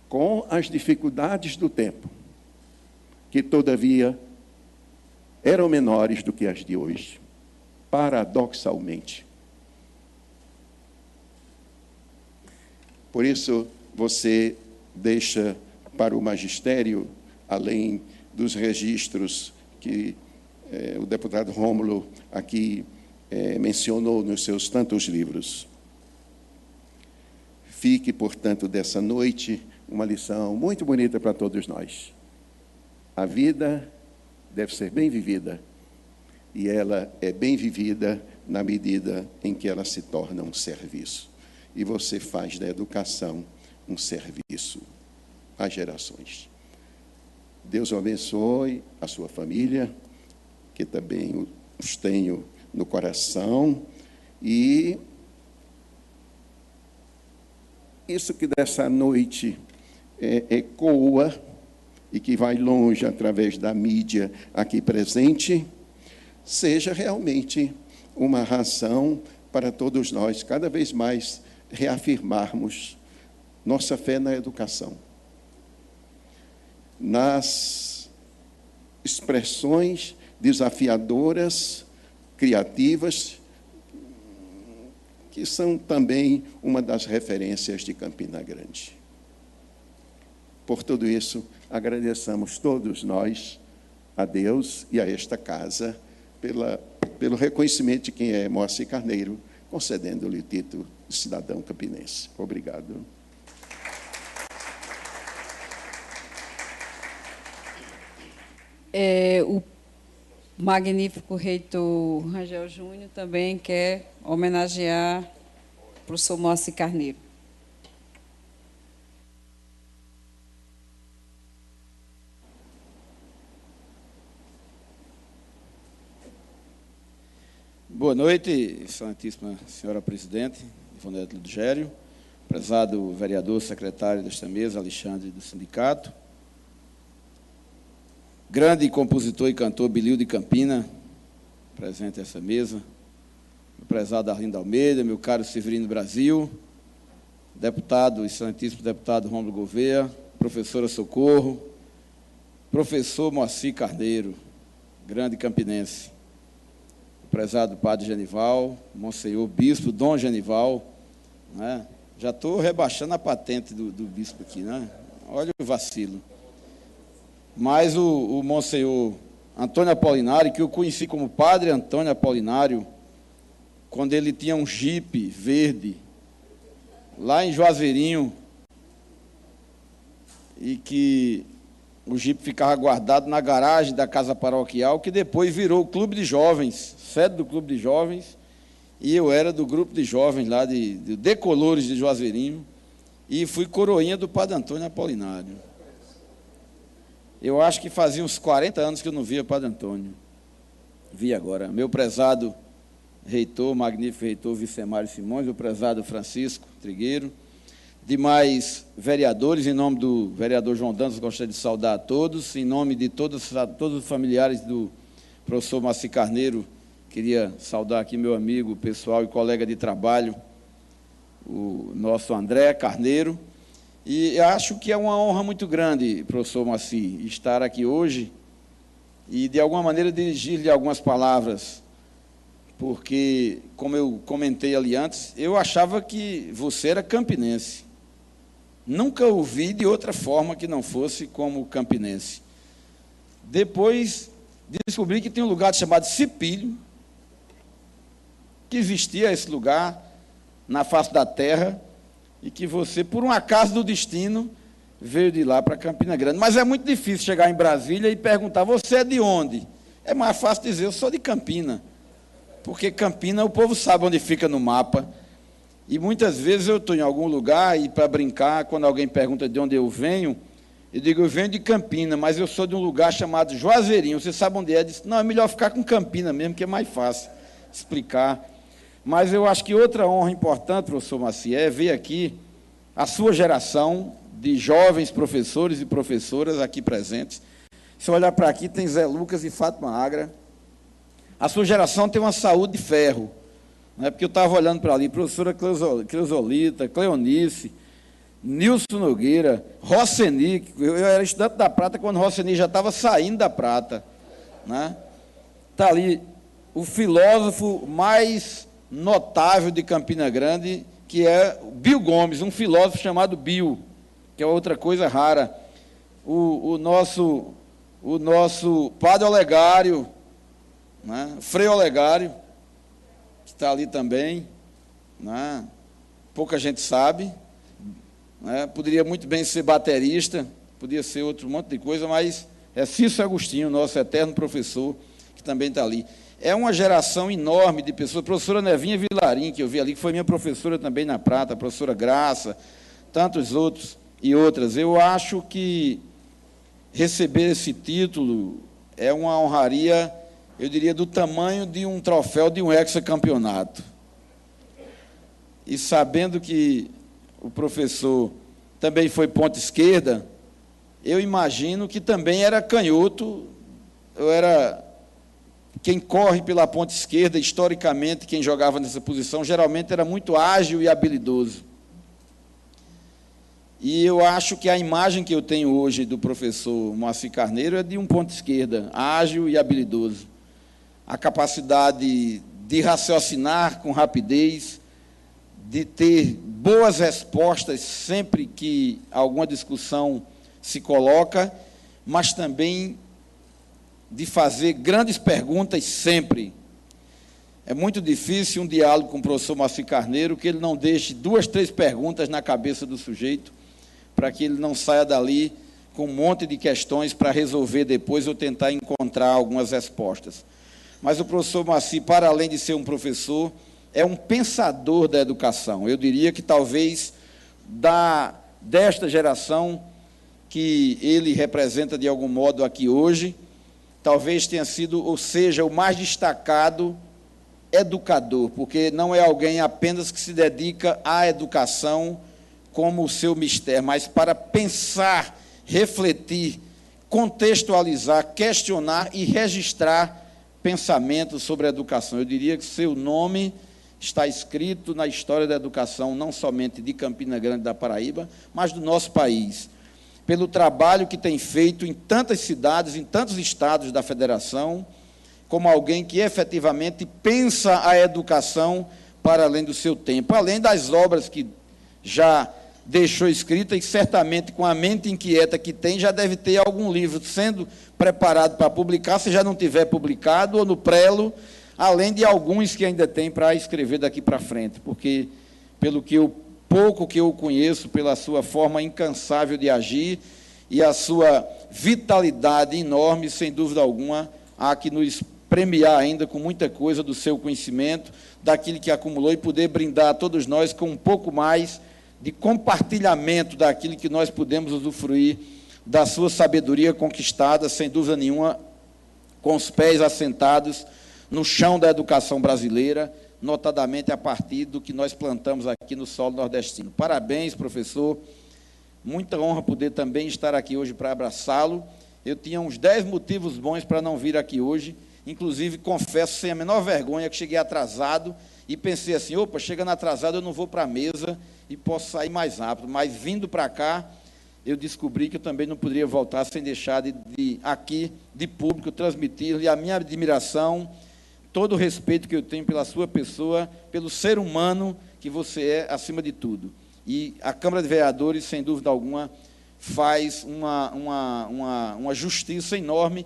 Com as dificuldades do tempo, que todavia eram menores do que as de hoje, paradoxalmente. Por isso, você deixa para o magistério, além dos registros que o deputado Rômulo aqui mencionou nos seus tantos livros. Fique, portanto, dessa noite uma lição muito bonita para todos nós. A vida deve ser bem vivida, e ela é bem vivida na medida em que ela se torna um serviço. E você faz da educação um serviço às gerações. Deus o abençoe, a sua família, que também os tenho no coração, e isso que dessa noite ecoa e que vai longe através da mídia aqui presente, seja realmente uma razão para todos nós, cada vez mais, reafirmarmos nossa fé na educação. Nas expressões desafiadoras, criativas, que são também uma das referências de Campina Grande. Por tudo isso, agradeçamos todos nós a Deus e a esta casa pelo reconhecimento de quem é Moacir Carneiro, concedendo-lhe o título de cidadão campinense. Obrigado. O magnífico reitor Rangel Júnior também quer homenagear o professor Moacir Carneiro. Boa noite, excelentíssima senhora presidente, Ivonete Ludgério, prezado vereador, secretário desta mesa, Alexandre, do sindicato, grande compositor e cantor Bilio de Campina, presente nessa mesa, meu prezado Arlindo Almeida, meu caro Severino Brasil, deputado, excelentíssimo deputado Rômulo Gouveia, professora Socorro, professor Moacir Carneiro, grande campinense, prezado padre Genival, Monsenhor Bispo Dom Genival, né? Já estou rebaixando a patente do bispo aqui, né? Olha o vacilo. Mas o Monsenhor Antônio Apolinário, que eu conheci como padre Antônio Apolinário, quando ele tinha um jipe verde, lá em Juazeirinho, e que o jipe ficava guardado na garagem da casa paroquial, que depois virou o Clube de Jovens, sede do Clube de Jovens, e eu era do grupo de jovens lá de Decolores de Juazeirinho, e fui coroinha do padre Antônio Apolinário. Eu acho que fazia uns 40 anos que eu não via padre Antônio. Vi agora. Meu prezado reitor, magnífico reitor Vicemário Simões, o prezado Francisco Trigueiro, demais vereadores, em nome do vereador João Dantas, gostaria de saudar a todos, em nome de todos os familiares do professor Moacir Carneiro, queria saudar aqui meu amigo pessoal e colega de trabalho, o nosso André Carneiro, e acho que é uma honra muito grande, professor Moacir, estar aqui hoje e, de alguma maneira, dirigir-lhe algumas palavras, porque, como eu comentei ali antes, eu achava que você era campinense. Nunca ouvi de outra forma que não fosse como campinense. Depois descobri que tem um lugar chamado Cipilho, que existia esse lugar na face da terra, e que você, por um acaso do destino, veio de lá para Campina Grande. Mas é muito difícil chegar em Brasília e perguntar, você é de onde? É mais fácil dizer, eu sou de Campina, porque Campina, o povo sabe onde fica no mapa. E muitas vezes eu estou em algum lugar e, para brincar, quando alguém pergunta de onde eu venho, eu digo, eu venho de Campina, mas eu sou de um lugar chamado Juazeirinho. Você sabe onde é? Eu disse, não, é melhor ficar com Campina mesmo, que é mais fácil explicar. Mas eu acho que outra honra importante, professor Maciel, é ver aqui a sua geração de jovens professores e professoras aqui presentes. Se olhar para aqui, tem Zé Lucas e Fátima Agra. A sua geração tem uma saúde de ferro. Não é porque eu estava olhando para ali, professora Cleusolita, Cleonice, Nilson Nogueira, Rosseni, eu era estudante da Prata quando Rosseni já estava saindo da Prata. Né? Está ali o filósofo mais notável de Campina Grande, que é Bill Gomes, um filósofo chamado Bill, que é outra coisa rara. O nosso padre Olegário, né? Frei Olegário, que está ali também, né? Pouca gente sabe, né? Poderia muito bem ser baterista, podia ser outro monte de coisa, mas é Cícero Agostinho, nosso eterno professor, que também está ali. É uma geração enorme de pessoas, a professora Nevinha Vilarim, que eu vi ali, que foi minha professora também na Prata, a professora Graça, tantos outros e outras. Eu acho que receber esse título é uma honraria, eu diria, do tamanho de um troféu de um hexacampeonato. E sabendo que o professor também foi ponta esquerda, eu imagino que também era canhoto, eu era... Quem corre pela ponta esquerda, historicamente, quem jogava nessa posição, geralmente era muito ágil e habilidoso. E eu acho que a imagem que eu tenho hoje do professor Moacir Carneiro é de um ponta esquerda, ágil e habilidoso. A capacidade de raciocinar com rapidez, de ter boas respostas sempre que alguma discussão se coloca, mas também de fazer grandes perguntas sempre. É muito difícil um diálogo com o professor Moacir Carneiro que ele não deixe 2, 3 perguntas na cabeça do sujeito, para que ele não saia dali com um monte de questões para resolver depois ou tentar encontrar algumas respostas. Mas o professor Moacir, para além de ser um professor, é um pensador da educação. Eu diria que talvez desta geração que ele representa de algum modo aqui hoje, talvez tenha sido, ou seja, o mais destacado educador, porque não é alguém apenas que se dedica à educação como o seu mistério, mas para pensar, refletir, contextualizar, questionar e registrar pensamentos sobre a educação. Eu diria que seu nome está escrito na história da educação, não somente de Campina Grande, da Paraíba, mas do nosso país, pelo trabalho que tem feito em tantas cidades, em tantos estados da federação, como alguém que efetivamente pensa a educação para além do seu tempo, além das obras que já deixou escrita e certamente com a mente inquieta que tem, já deve ter algum livro sendo preparado para publicar, se já não tiver publicado, ou no prelo, além de alguns que ainda tem para escrever daqui para frente, porque, pelo que pouco que eu conheço, pela sua forma incansável de agir e a sua vitalidade enorme, sem dúvida alguma, há que nos premiar ainda com muita coisa do seu conhecimento, daquilo que acumulou e poder brindar a todos nós com um pouco mais de compartilhamento daquilo que nós podemos usufruir da sua sabedoria conquistada, sem dúvida nenhuma, com os pés assentados no chão da educação brasileira, notadamente a partir do que nós plantamos aqui no solo nordestino. Parabéns, professor. Muita honra poder também estar aqui hoje para abraçá-lo. Eu tinha uns 10 motivos bons para não vir aqui hoje, inclusive, confesso, sem a menor vergonha, que cheguei atrasado e pensei assim, opa, chegando atrasado eu não vou para a mesa e posso sair mais rápido, mas vindo para cá, eu descobri que eu também não poderia voltar sem deixar aqui, de público, transmitir-lhe a minha admiração, todo o respeito que eu tenho pela sua pessoa, pelo ser humano que você é, acima de tudo. E a Câmara de Vereadores, sem dúvida alguma, faz uma justiça enorme,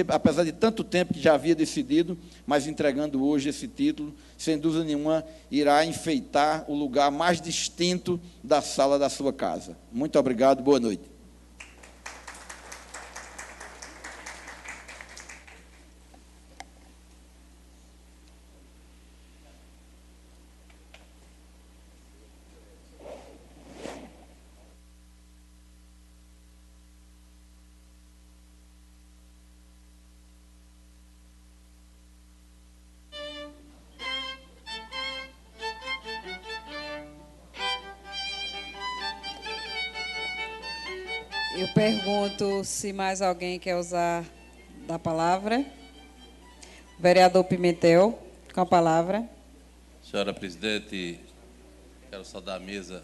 apesar de tanto tempo que já havia decidido, mas entregando hoje esse título, sem dúvida nenhuma, irá enfeitar o lugar mais distinto da sala da sua casa. Muito obrigado, boa noite. Eu pergunto se mais alguém quer usar da palavra. Vereador Pimentel, com a palavra. Senhora presidente, quero saudar a mesa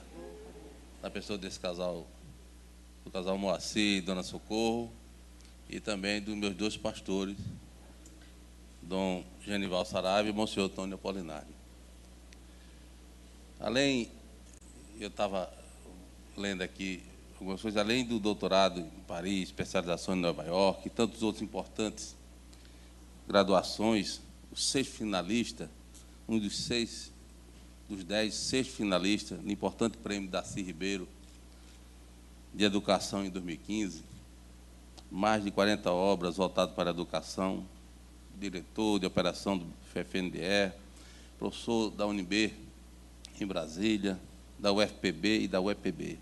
na pessoa desse casal, do casal Moacir e Dona Socorro, e também dos meus dois pastores, Dom Genival Saraiva e Monsenhor Antônio Apolinário. Além, eu estava lendo aqui algumas coisas, além do doutorado em Paris, especialização em Nova York e tantos outros importantes graduações, o sexto finalista, um dos 10 sexto finalistas no importante prêmio Darcy Ribeiro de Educação em 2015, mais de 40 obras voltadas para a educação, diretor de operação do FFNDE, professor da UNB em Brasília, da UFPB e da UEPB,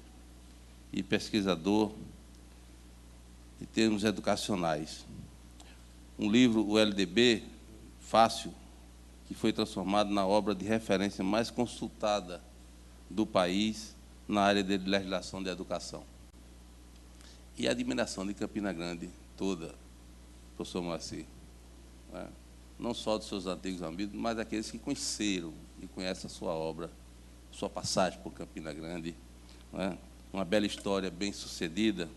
e pesquisador em termos educacionais. Um livro, o LDB, Fácil, que foi transformado na obra de referência mais consultada do país na área de legislação de educação. E a admiração de Campina Grande toda, professor Moacir, né? Não só dos seus antigos amigos, mas daqueles que conheceram e conhecem a sua obra, sua passagem por Campina Grande, né? Uma bela história bem-sucedida,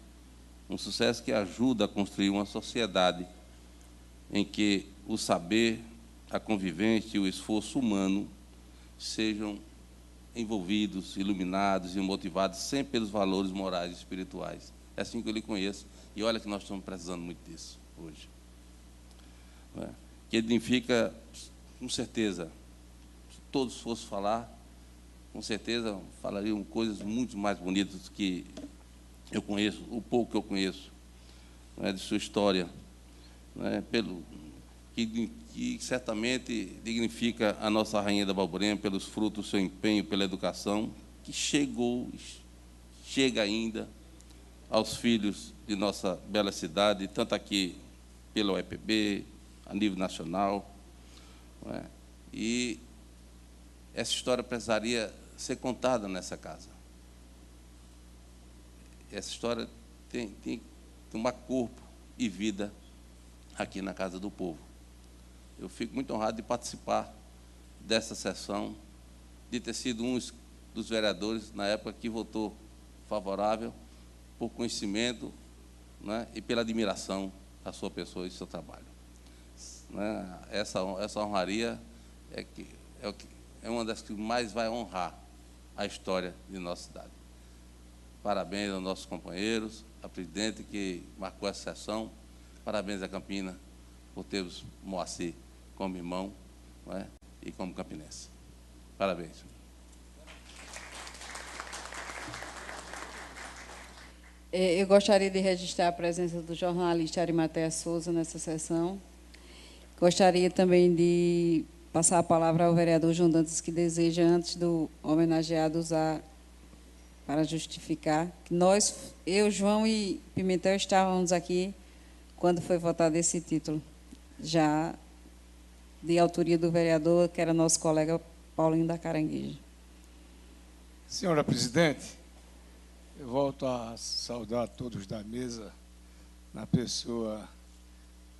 um sucesso que ajuda a construir uma sociedade em que o saber, a convivência e o esforço humano sejam envolvidos, iluminados e motivados sempre pelos valores morais e espirituais. É assim que eu lhe conheço, e olha que nós estamos precisando muito disso hoje. Que edifica, com certeza, se todos fossem falar, com certeza falariam coisas muito mais bonitas que eu conheço, o pouco que eu conheço, né, de sua história, né, que certamente dignifica a nossa Rainha da Balbuena pelos frutos do seu empenho pela educação, que chega ainda aos filhos de nossa bela cidade, tanto aqui pela UEPB, a nível nacional, não é? E essa história precisaria ser contada nessa casa. Essa história tem que tomar corpo e vida aqui na Casa do Povo. Eu fico muito honrado de participar dessa sessão, de ter sido um dos vereadores, na época, que votou favorável, por conhecimento, né, e pela admiração à sua pessoa e seu trabalho. Né, essa honraria é uma das que mais vai honrar a história de nossa cidade. Parabéns aos nossos companheiros, a presidente que marcou essa sessão, parabéns a Campina por termos Moacir como irmão, não é? E como campinense. Parabéns. Eu gostaria de registrar a presença do jornalista Arimatea Souza nessa sessão. Gostaria também de passar a palavra ao vereador João Dantas, que deseja, antes do homenageado, usar para justificar que nós, eu, João e Pimentel, estávamos aqui quando foi votado esse título, já de autoria do vereador, que era nosso colega Paulinho da Carangueja. Senhora presidente, eu volto a saudar todos da mesa, na pessoa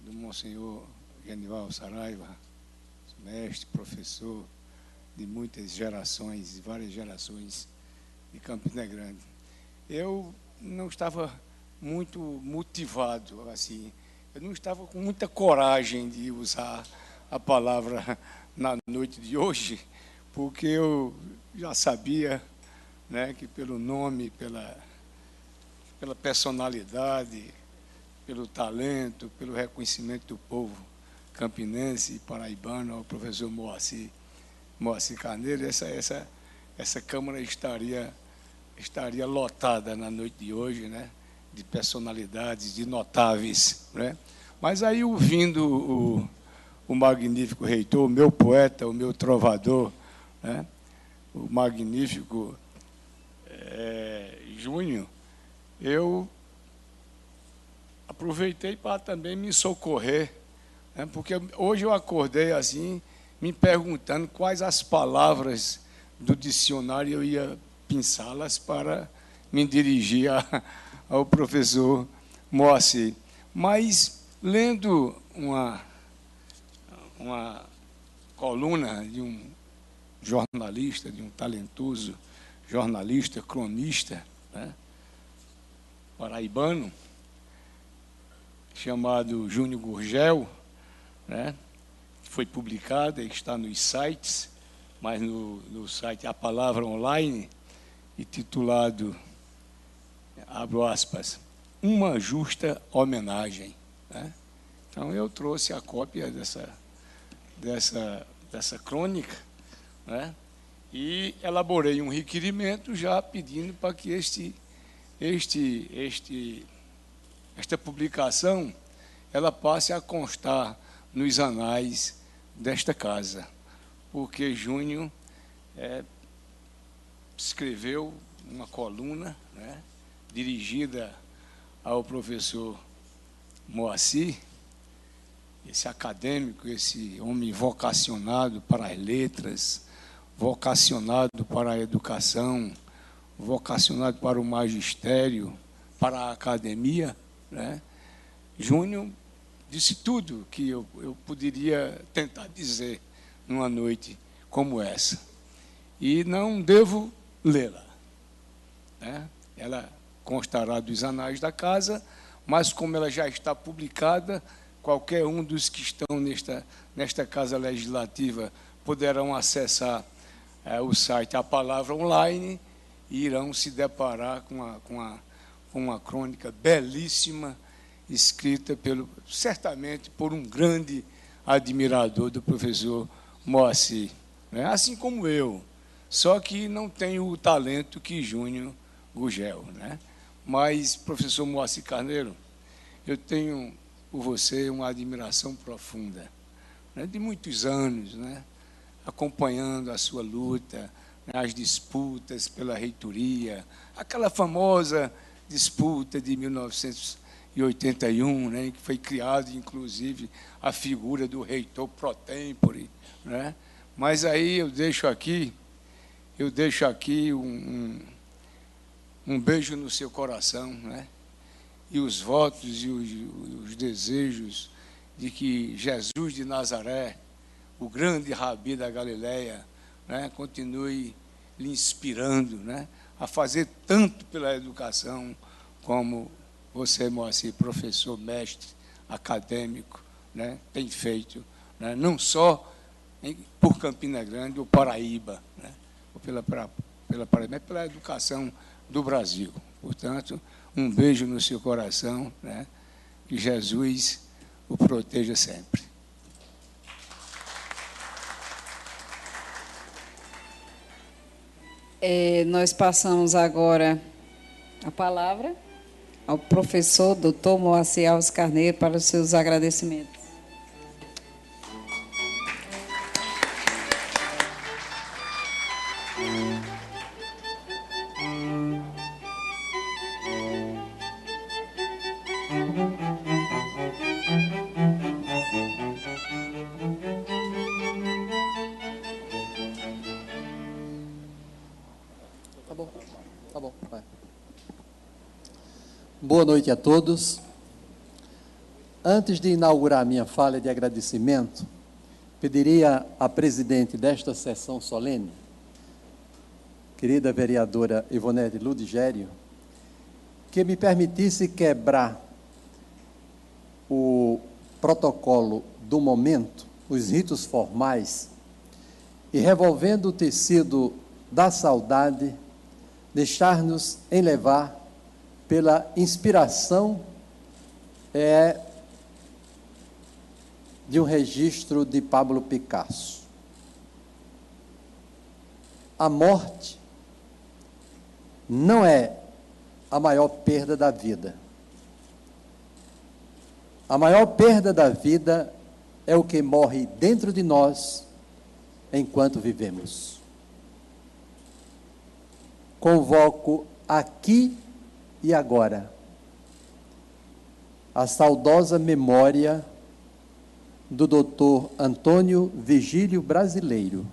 do Monsenhor Genival Saraiva, mestre, professor de muitas gerações, várias gerações de Campina Grande. Eu não estava muito motivado, assim, eu não estava com muita coragem de usar a palavra na noite de hoje, porque eu já sabia, né, que pelo nome, pela personalidade, pelo talento, pelo reconhecimento do povo campinense e paraibano ao professor Moacir Carneiro, essa Câmara estaria lotada na noite de hoje, né, de personalidades, de notáveis, né? Mas aí, ouvindo o magnífico reitor, o meu poeta, o meu trovador, né, o magnífico Júnior, eu aproveitei para também me socorrer, né, porque hoje eu acordei assim, me perguntando quais as palavras do dicionário eu ia pensá-las para me dirigir ao professor Moacir. Mas, lendo uma coluna de um jornalista, de um talentoso jornalista, cronista, né, paraibano, chamado Júnior Gurgel, né, que foi publicada e está nos sites, mas no site A Palavra Online, e titulado, abro aspas, Uma Justa Homenagem. Né? Então, eu trouxe a cópia dessa crônica, né? E elaborei um requerimento já pedindo para que esta publicação ela passe a constar nos anais desta casa, porque Júnior escreveu uma coluna, né, dirigida ao professor Moacir, esse acadêmico, esse homem vocacionado para as letras, vocacionado para a educação, vocacionado para o magistério, para a academia, né? Júnior disse tudo que eu poderia tentar dizer numa noite como essa. E não devo lê-la, né? Ela constará dos anais da casa, mas como ela já está publicada, qualquer um dos que estão nesta Casa Legislativa poderão acessar o site A Palavra Online e irão se deparar com uma crônica belíssima, escrita certamente por um grande admirador do professor Moacir, né? Assim como eu, só que não tenho o talento que Júnior Gurgel, né? Mas, professor Moacir Carneiro, eu tenho por você uma admiração profunda, né? De muitos anos, né? Acompanhando a sua luta, né? As disputas pela reitoria, aquela famosa disputa de 1981, né? Em que foi criada, inclusive, a figura do reitor pro tempore, né? Mas aí eu deixo aqui um beijo no seu coração, né? E os votos e os desejos de que Jesus de Nazaré, o grande rabi da Galileia, né, continue lhe inspirando, né, a fazer tanto pela educação como você, Moacir, professor, mestre, acadêmico, né, tem feito, né, não só por Campina Grande ou Paraíba, né, ou pela Paraíba, mas pela educação do Brasil. Portanto, um beijo no seu coração, né, que Jesus o proteja sempre. Nós passamos agora a palavra ao professor Dr. Moacir Alves Carneiro para os seus agradecimentos. Boa noite a todos. Antes de inaugurar minha fala de agradecimento, pediria à presidente desta sessão solene, querida vereadora Ivonete Ludigério, que me permitisse quebrar o protocolo do momento, os ritos formais, e revolvendo o tecido da saudade, deixar-nos enlevar pela inspiração de um registro de Pablo Picasso. A morte não é a maior perda da vida. A maior perda da vida é o que morre dentro de nós enquanto vivemos. Convoco aqui e agora a saudosa memória do Dr. Antônio Vigílio Brasileiro,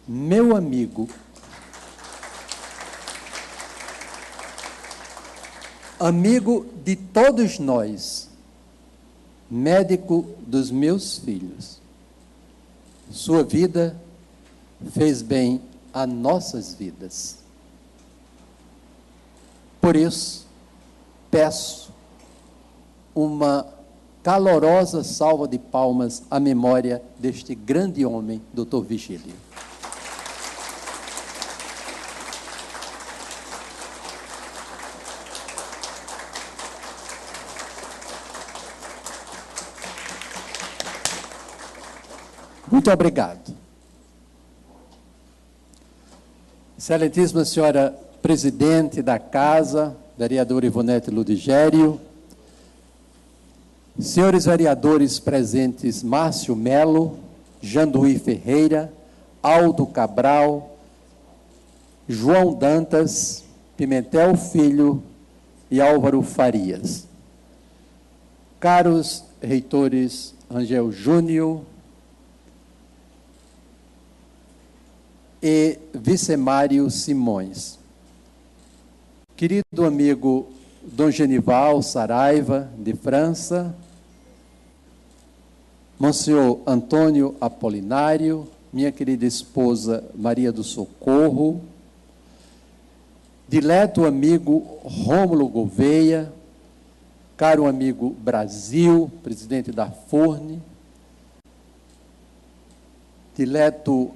meu amigo, amigo de todos nós, médico dos meus filhos. Sua vida fez bem a nossas vidas. Por isso, peço uma calorosa salva de palmas à memória deste grande homem, Dr. Vigílio. Muito obrigado. Excelentíssima senhora presidente da Casa, vereadora Ivonete Ludigério, senhores vereadores presentes Márcio Melo, Janduí Ferreira, Aldo Cabral, João Dantas, Pimentel Filho e Álvaro Farias. Caros reitores Angel Júnior e Vicemário Simões. Querido amigo Dom Genival Saraiva, de França, Monsenhor Antônio Apolinário, minha querida esposa Maria do Socorro, dileto amigo Rômulo Gouveia, caro amigo Brasil, presidente da FURNE, dileto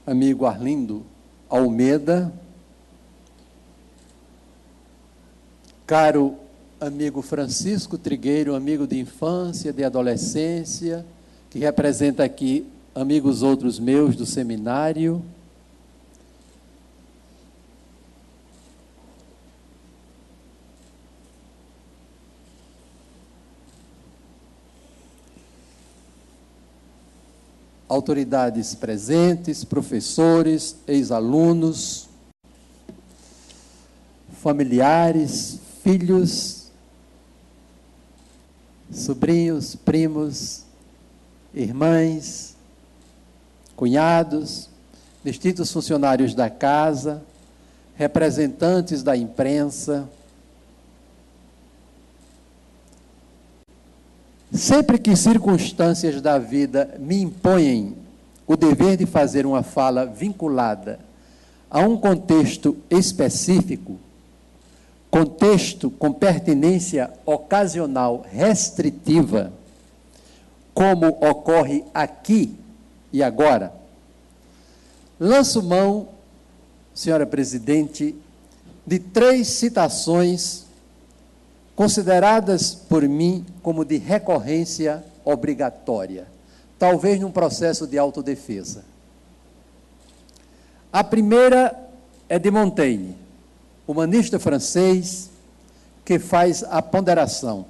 amigo Arlindo Almeida, caro amigo Francisco Trigueiro, amigo de infância, de adolescência, que representa aqui amigos outros meus do seminário. Autoridades presentes, professores, ex-alunos, familiares, filhos, sobrinhos, primos, irmãs, cunhados, distintos funcionários da casa, representantes da imprensa. Sempre que circunstâncias da vida me impõem o dever de fazer uma fala vinculada a um contexto específico, contexto com pertinência ocasional restritiva, como ocorre aqui e agora, lanço mão, senhora presidente, de 3 citações consideradas por mim como de recorrência obrigatória, talvez num processo de autodefesa. A primeira é de Montaigne, humanista francês, que faz a ponderação: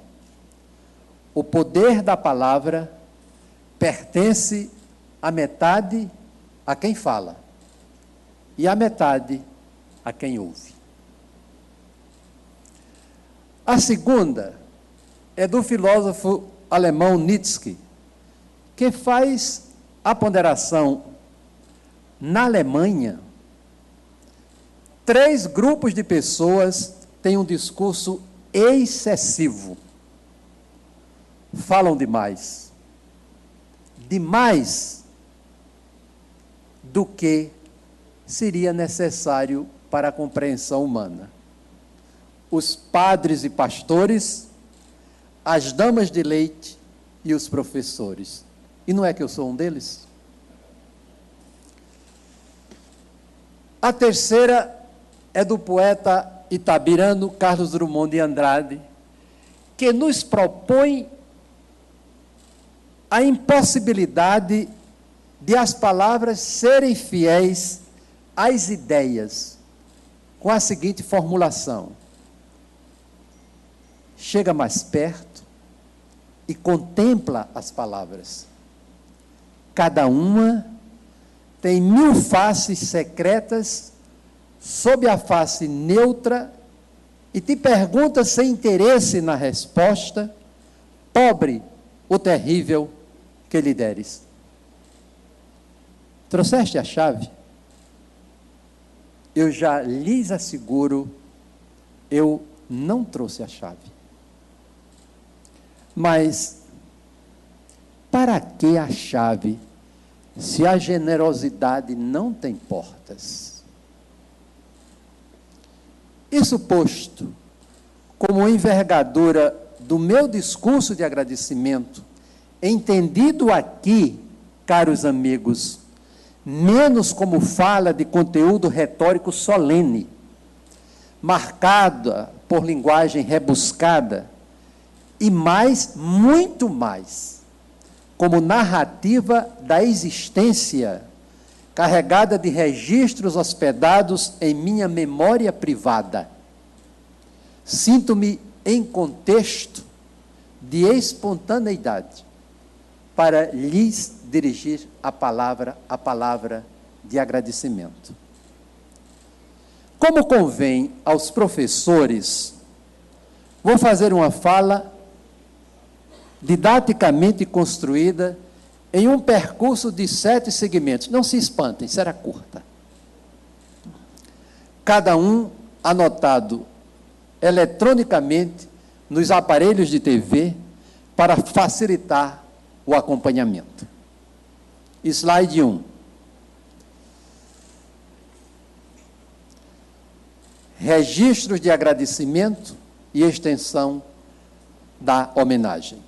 o poder da palavra pertence à metade a quem fala e à metade a quem ouve. A segunda é do filósofo alemão Nietzsche, que faz a ponderação: na Alemanha, 3 grupos de pessoas têm um discurso excessivo. Falam demais. Demais do que seria necessário para a compreensão humana. Os padres e pastores, as damas de leite e os professores. E não é que eu sou um deles? A terceira é do poeta itabirano Carlos Drummond de Andrade, que nos propõe a impossibilidade de as palavras serem fiéis às ideias, com a seguinte formulação: chega mais perto e contempla as palavras. Cada uma tem 1000 faces secretas sob a face neutra e te pergunta sem interesse na resposta, pobre o terrível que lhe deres. Trouxeste a chave? eu já lhes asseguro, eu não trouxe a chave. Mas, para que a chave, se a generosidade não tem portas? Isso posto, como envergadura do meu discurso de agradecimento, entendido aqui, caros amigos, menos como fala de conteúdo retórico solene, marcada por linguagem rebuscada, e mais, muito mais, como narrativa da existência, carregada de registros hospedados em minha memória privada. Sinto-me em contexto de espontaneidade para lhes dirigir a palavra de agradecimento. Como convém aos professores, vou fazer uma fala didaticamente construída em um percurso de 7 segmentos. Não se espantem, será curta. Cada um anotado eletronicamente nos aparelhos de TV para facilitar o acompanhamento. Slide 1. Registros de agradecimento e extensão da homenagem.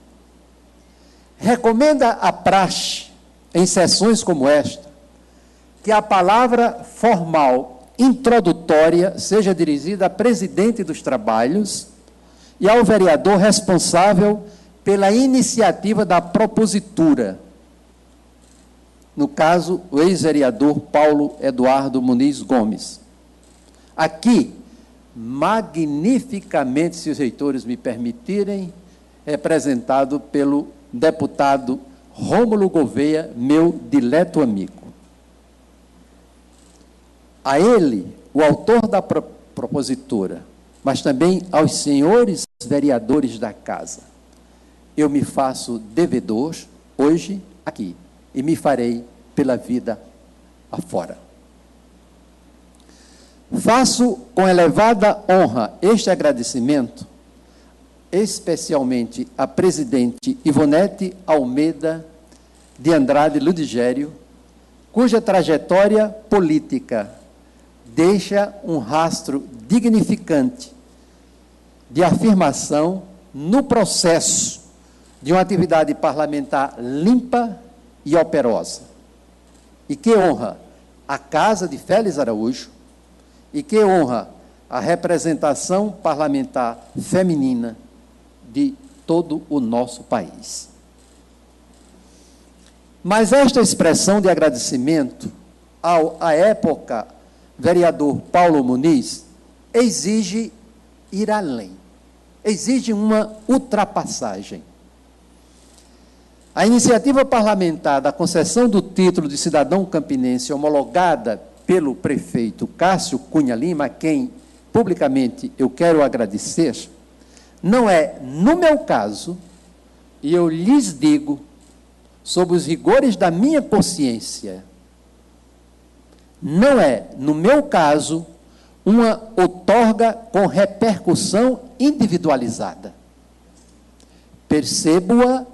Recomenda a praxe, em sessões como esta, que a palavra formal introdutória seja dirigida à presidente dos trabalhos e ao vereador responsável pela iniciativa da propositura. No caso, o ex-vereador Paulo Eduardo Muniz Gomes. Aqui, magnificamente, se os reitores me permitirem, representado pelo deputado Rômulo Gouveia, meu dileto amigo. A ele, o autor da propositura, mas também aos senhores vereadores da casa, eu me faço devedor hoje aqui e me farei pela vida afora. Faço com elevada honra este agradecimento, especialmente à presidente Ivonete Almeida de Andrade Ludigério, cuja trajetória política deixa um rastro dignificante de afirmação no processo de uma atividade parlamentar limpa e operosa, e que honra a Casa de Félix Araújo, e que honra a representação parlamentar feminina de todo o nosso país. Mas esta expressão de agradecimento ao, à época, vereador Paulo Muniz, exige ir além, exige uma ultrapassagem. A iniciativa parlamentar da concessão do título de cidadão campinense homologada pelo prefeito Cássio Cunha Lima, a quem publicamente eu quero agradecer, não é, no meu caso, e eu lhes digo, sob os rigores da minha consciência, não é, no meu caso, uma outorga com repercussão individualizada. Percebo-a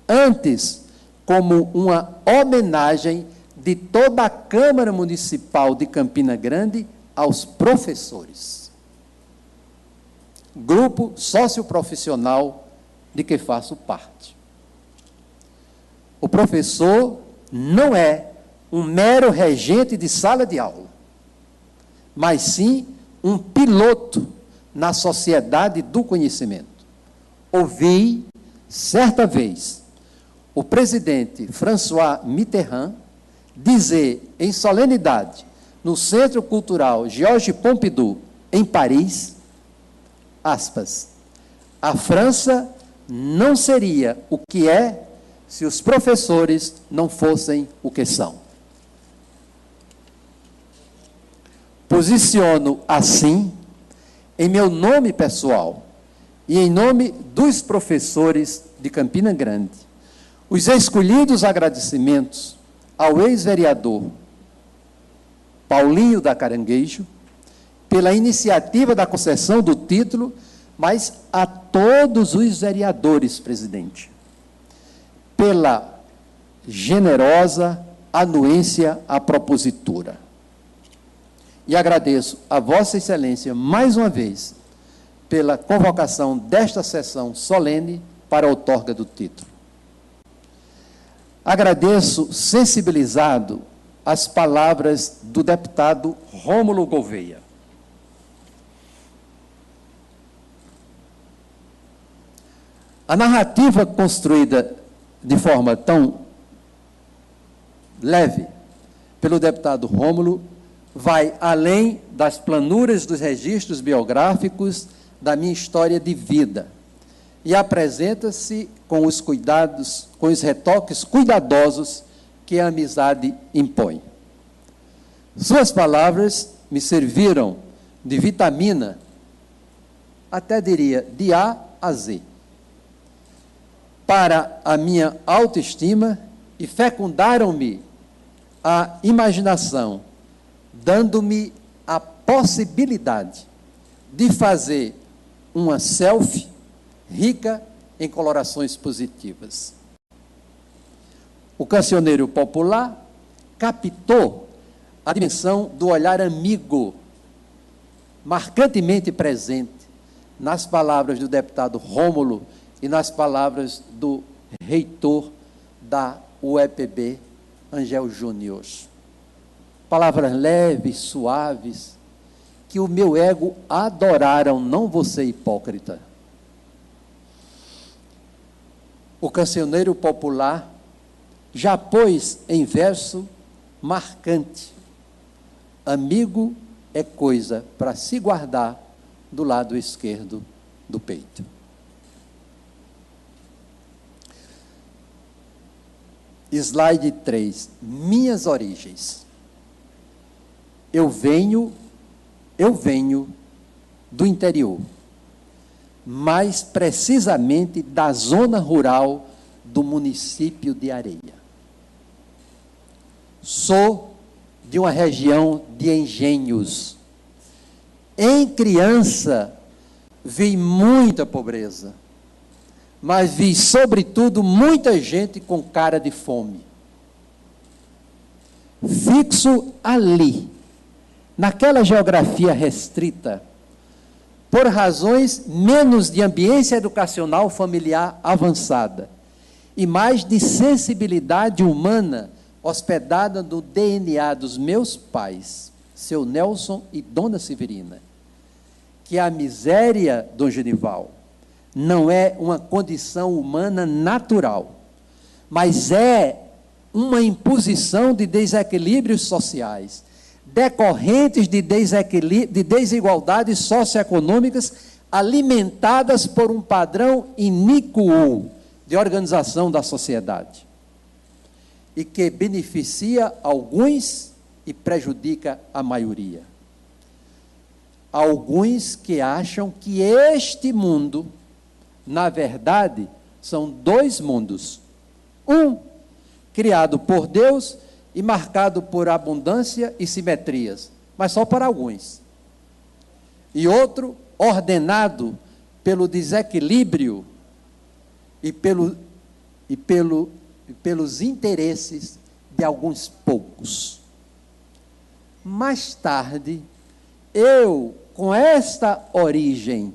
antes como uma homenagem de toda a Câmara Municipal de Campina Grande aos professores. Grupo socioprofissional de que faço parte. O professor não é um mero regente de sala de aula, mas sim um piloto na sociedade do conhecimento. Ouvi, certa vez, o presidente François Mitterrand dizer em solenidade, no Centro Cultural Georges Pompidou, em Paris, aspas, a França não seria o que é se os professores não fossem o que são. Posiciono assim, em meu nome pessoal e em nome dos professores de Campina Grande, os escolhidos agradecimentos ao ex-vereador Paulinho da Caranguejo, pela iniciativa da concessão do título, mas a todos os vereadores, presidente, pela generosa anuência à propositura. E agradeço a Vossa Excelência, mais uma vez, pela convocação desta sessão solene para a outorga do título. Agradeço, sensibilizado, as palavras do deputado Rômulo Gouveia. A narrativa construída de forma tão leve pelo deputado Rômulo vai além das planuras dos registros biográficos da minha história de vida e apresenta-se com os cuidados, com os retoques cuidadosos que a amizade impõe. Suas palavras me serviram de vitamina, até diria, de A a Z, para a minha autoestima e fecundaram-me a imaginação, dando-me a possibilidade de fazer uma selfie rica em colorações positivas. O cancioneiro popular captou a dimensão do olhar amigo, marcantemente presente nas palavras do deputado Rômulo e nas palavras do reitor da UEPB, Angel Júnior. Palavras leves, suaves, que o meu ego adoraram, não vou ser hipócrita. O cancioneiro popular já pôs em verso marcante: amigo é coisa para se guardar do lado esquerdo do peito. Slide 3. Minhas origens. Eu venho do interior, mais precisamente da zona rural do município de Areia. Sou de uma região de engenhos. Em criança, vi muita pobreza, mas vi, sobretudo, muita gente com cara de fome. Fixo ali, naquela geografia restrita, por razões menos de ambiência educacional familiar avançada e mais de sensibilidade humana hospedada no DNA dos meus pais, seu Nelson e Dona Severina, que a miséria, Dom Genival, não é uma condição humana natural, mas é uma imposição de desequilíbrios sociais, decorrentes de desigualdades socioeconômicas alimentadas por um padrão iníquo de organização da sociedade e que beneficia alguns e prejudica a maioria. Alguns que acham que este mundo, na verdade, são dois mundos. Um, criado por Deus e marcado por abundância e simetrias, mas só para alguns. E outro, ordenado pelo desequilíbrio e pelos interesses de alguns poucos. Mais tarde, com esta origem,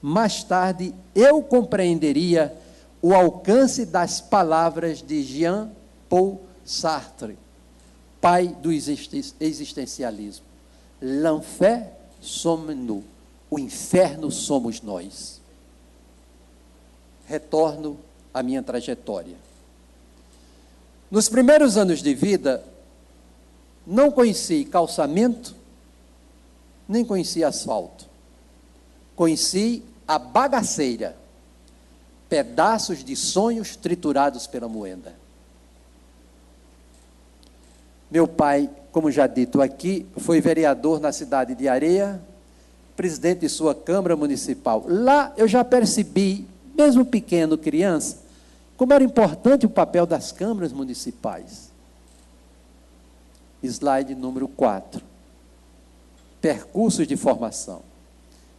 mais tarde eu compreenderia o alcance das palavras de Jean-Paul Sartre, pai do existencialismo. L'enfer sommes nous, o inferno somos nós. Retorno à minha trajetória. Nos primeiros anos de vida, não conheci calçamento, nem conheci asfalto. Conheci a bagaceira, pedaços de sonhos triturados pela moenda. Meu pai, como já dito aqui, foi vereador na cidade de Areia, presidente de sua Câmara Municipal. Lá eu já percebi, mesmo pequeno, criança, como era importante o papel das câmaras municipais. Slide número 4. percursos de formação.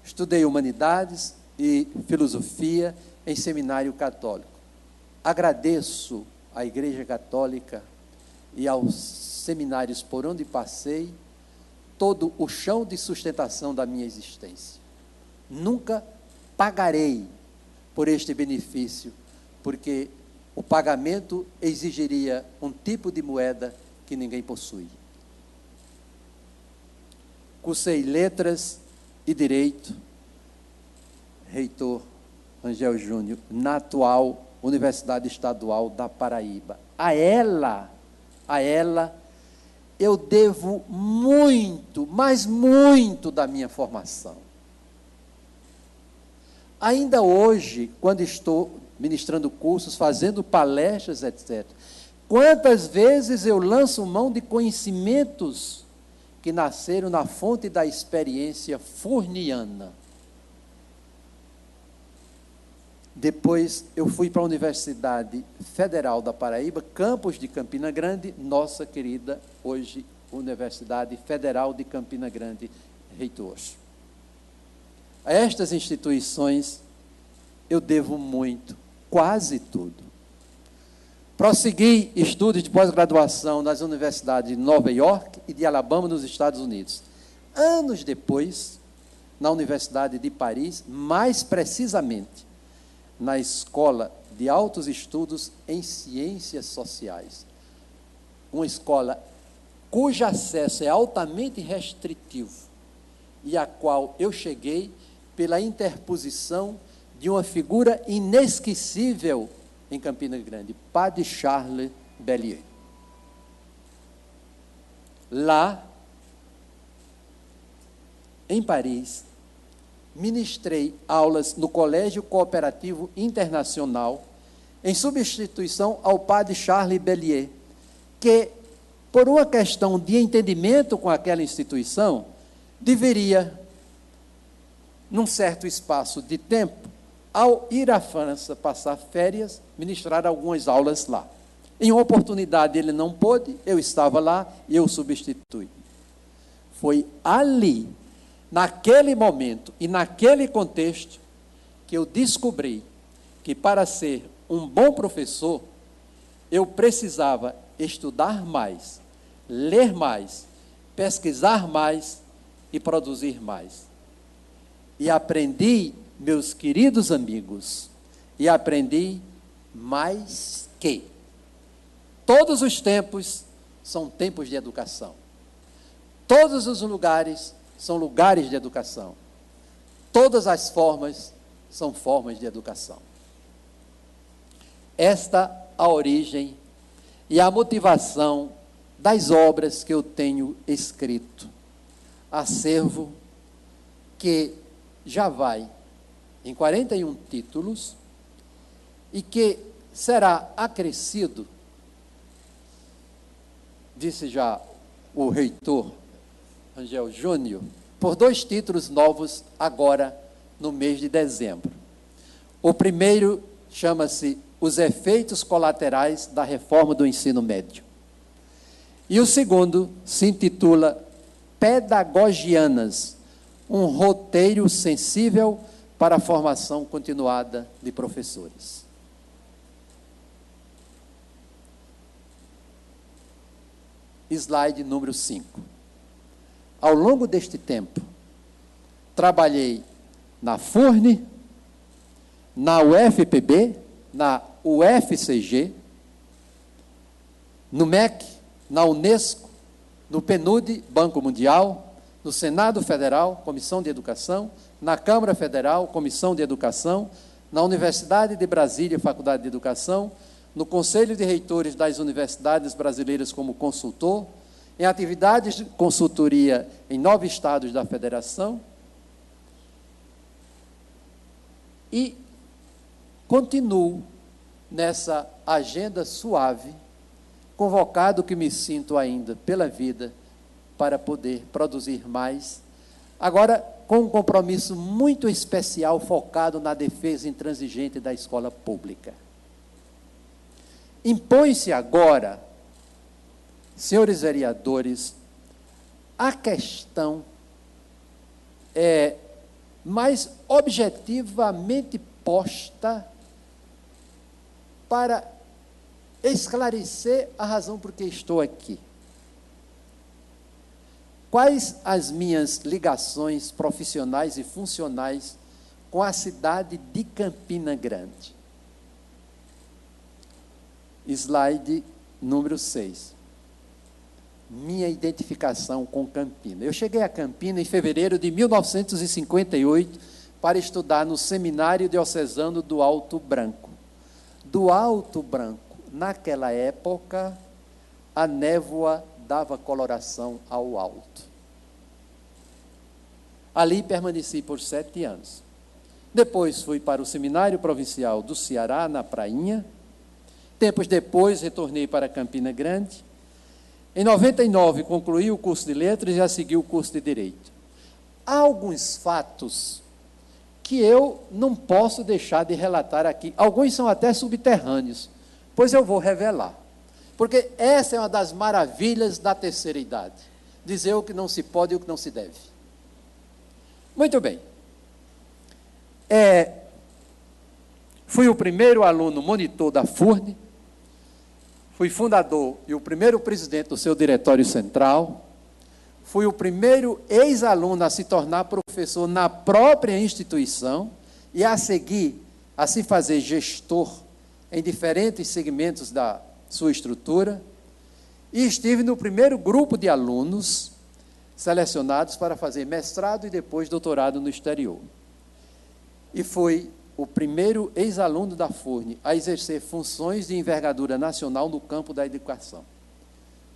Estudei Humanidades e Filosofia em seminário católico. Agradeço à Igreja Católica e aos seminários por onde passei todo o chão de sustentação da minha existência. Nunca pagarei por este benefício, porque o pagamento exigiria um tipo de moeda que ninguém possui. Cursei Letras e Direito, reitor Angel Júnior, na atual Universidade Estadual da Paraíba. A ela, eu devo muito, mas muito da minha formação. Ainda hoje, quando estou ministrando cursos, fazendo palestras, etc., quantas vezes eu lanço mão de conhecimentos que nasceram na fonte da experiência furniana. Depois eu fui para a Universidade Federal da Paraíba, campus de Campina Grande, nossa querida, hoje, Universidade Federal de Campina Grande, reitor. A estas instituições eu devo muito, quase tudo. Prossegui estudos de pós-graduação nas universidades de Nova York e de Alabama, nos Estados Unidos. Anos depois, na Universidade de Paris, mais precisamente, na Escola de Altos Estudos em Ciências Sociais. Uma escola cujo acesso é altamente restritivo e a qual eu cheguei pela interposição de uma figura inesquecível em Campina Grande, Padre Charles Bellier. Lá, em Paris, ministrei aulas no Colégio Cooperativo Internacional, em substituição ao Padre Charles Bellier, que, por uma questão de entendimento com aquela instituição, deveria, num certo espaço de tempo, ao ir à França passar férias, ministrar algumas aulas lá. Em uma oportunidade ele não pôde, eu estava lá e eu substituí. Foi ali, naquele momento e naquele contexto, que eu descobri que para ser um bom professor, eu precisava estudar mais, ler mais, pesquisar mais e produzir mais. E aprendi, meus queridos amigos, e aprendi mais que todos os tempos são tempos de educação. Todos os lugares são lugares de educação. Todas as formas são formas de educação. Esta a origem e a motivação das obras que eu tenho escrito. Acervo que já vai em 41 títulos e que será acrescido, disse já o reitor Angel Júnior, por 2 títulos novos agora no mês de dezembro. O primeiro chama-se Os Efeitos Colaterais da Reforma do Ensino Médio. E o segundo se intitula Pedagogianas, um roteiro sensível para a formação continuada de professores. Slide número 5. Ao longo deste tempo, trabalhei na FURN, na UFPB, na UFCG, no MEC, na Unesco, no PNUD, Banco Mundial, no Senado Federal, Comissão de Educação, na Câmara Federal, Comissão de Educação, na Universidade de Brasília, Faculdade de Educação, no Conselho de Reitores das Universidades Brasileiras como consultor, em atividades de consultoria em 9 estados da Federação, e continuo nessa agenda suave, convocado que me sinto ainda pela vida para poder produzir mais, agora com um compromisso muito especial focado na defesa intransigente da escola pública. Impõe-se agora, senhores vereadores, a questão mais objetivamente posta para esclarecer a razão por que estou aqui. Quais as minhas ligações profissionais e funcionais com a cidade de Campina Grande? Slide número 6. Minha identificação com Campina. Eu cheguei a Campina em fevereiro de 1958 para estudar no Seminário Diocesano do Alto Branco. Do Alto Branco, naquela época, a névoa dava coloração ao alto. Ali permaneci por 7 anos. Depois fui para o Seminário Provincial do Ceará, na Prainha. Tempos depois, retornei para Campina Grande. Em 99, concluí o curso de Letras e já segui o curso de Direito. Há alguns fatos que eu não posso deixar de relatar aqui. Alguns são até subterrâneos, pois eu vou revelar. Porque essa é uma das maravilhas da terceira idade. Dizer o que não se pode e o que não se deve. Muito bem. Fui o primeiro aluno monitor da FURN, fui fundador e o primeiro presidente do seu diretório central, fui o primeiro ex-aluno a se tornar professor na própria instituição e a seguir a se fazer gestor em diferentes segmentos da sua estrutura, e estive no primeiro grupo de alunos selecionados para fazer mestrado e depois doutorado no exterior. E fui o primeiro ex-aluno da FURN a exercer funções de envergadura nacional no campo da educação.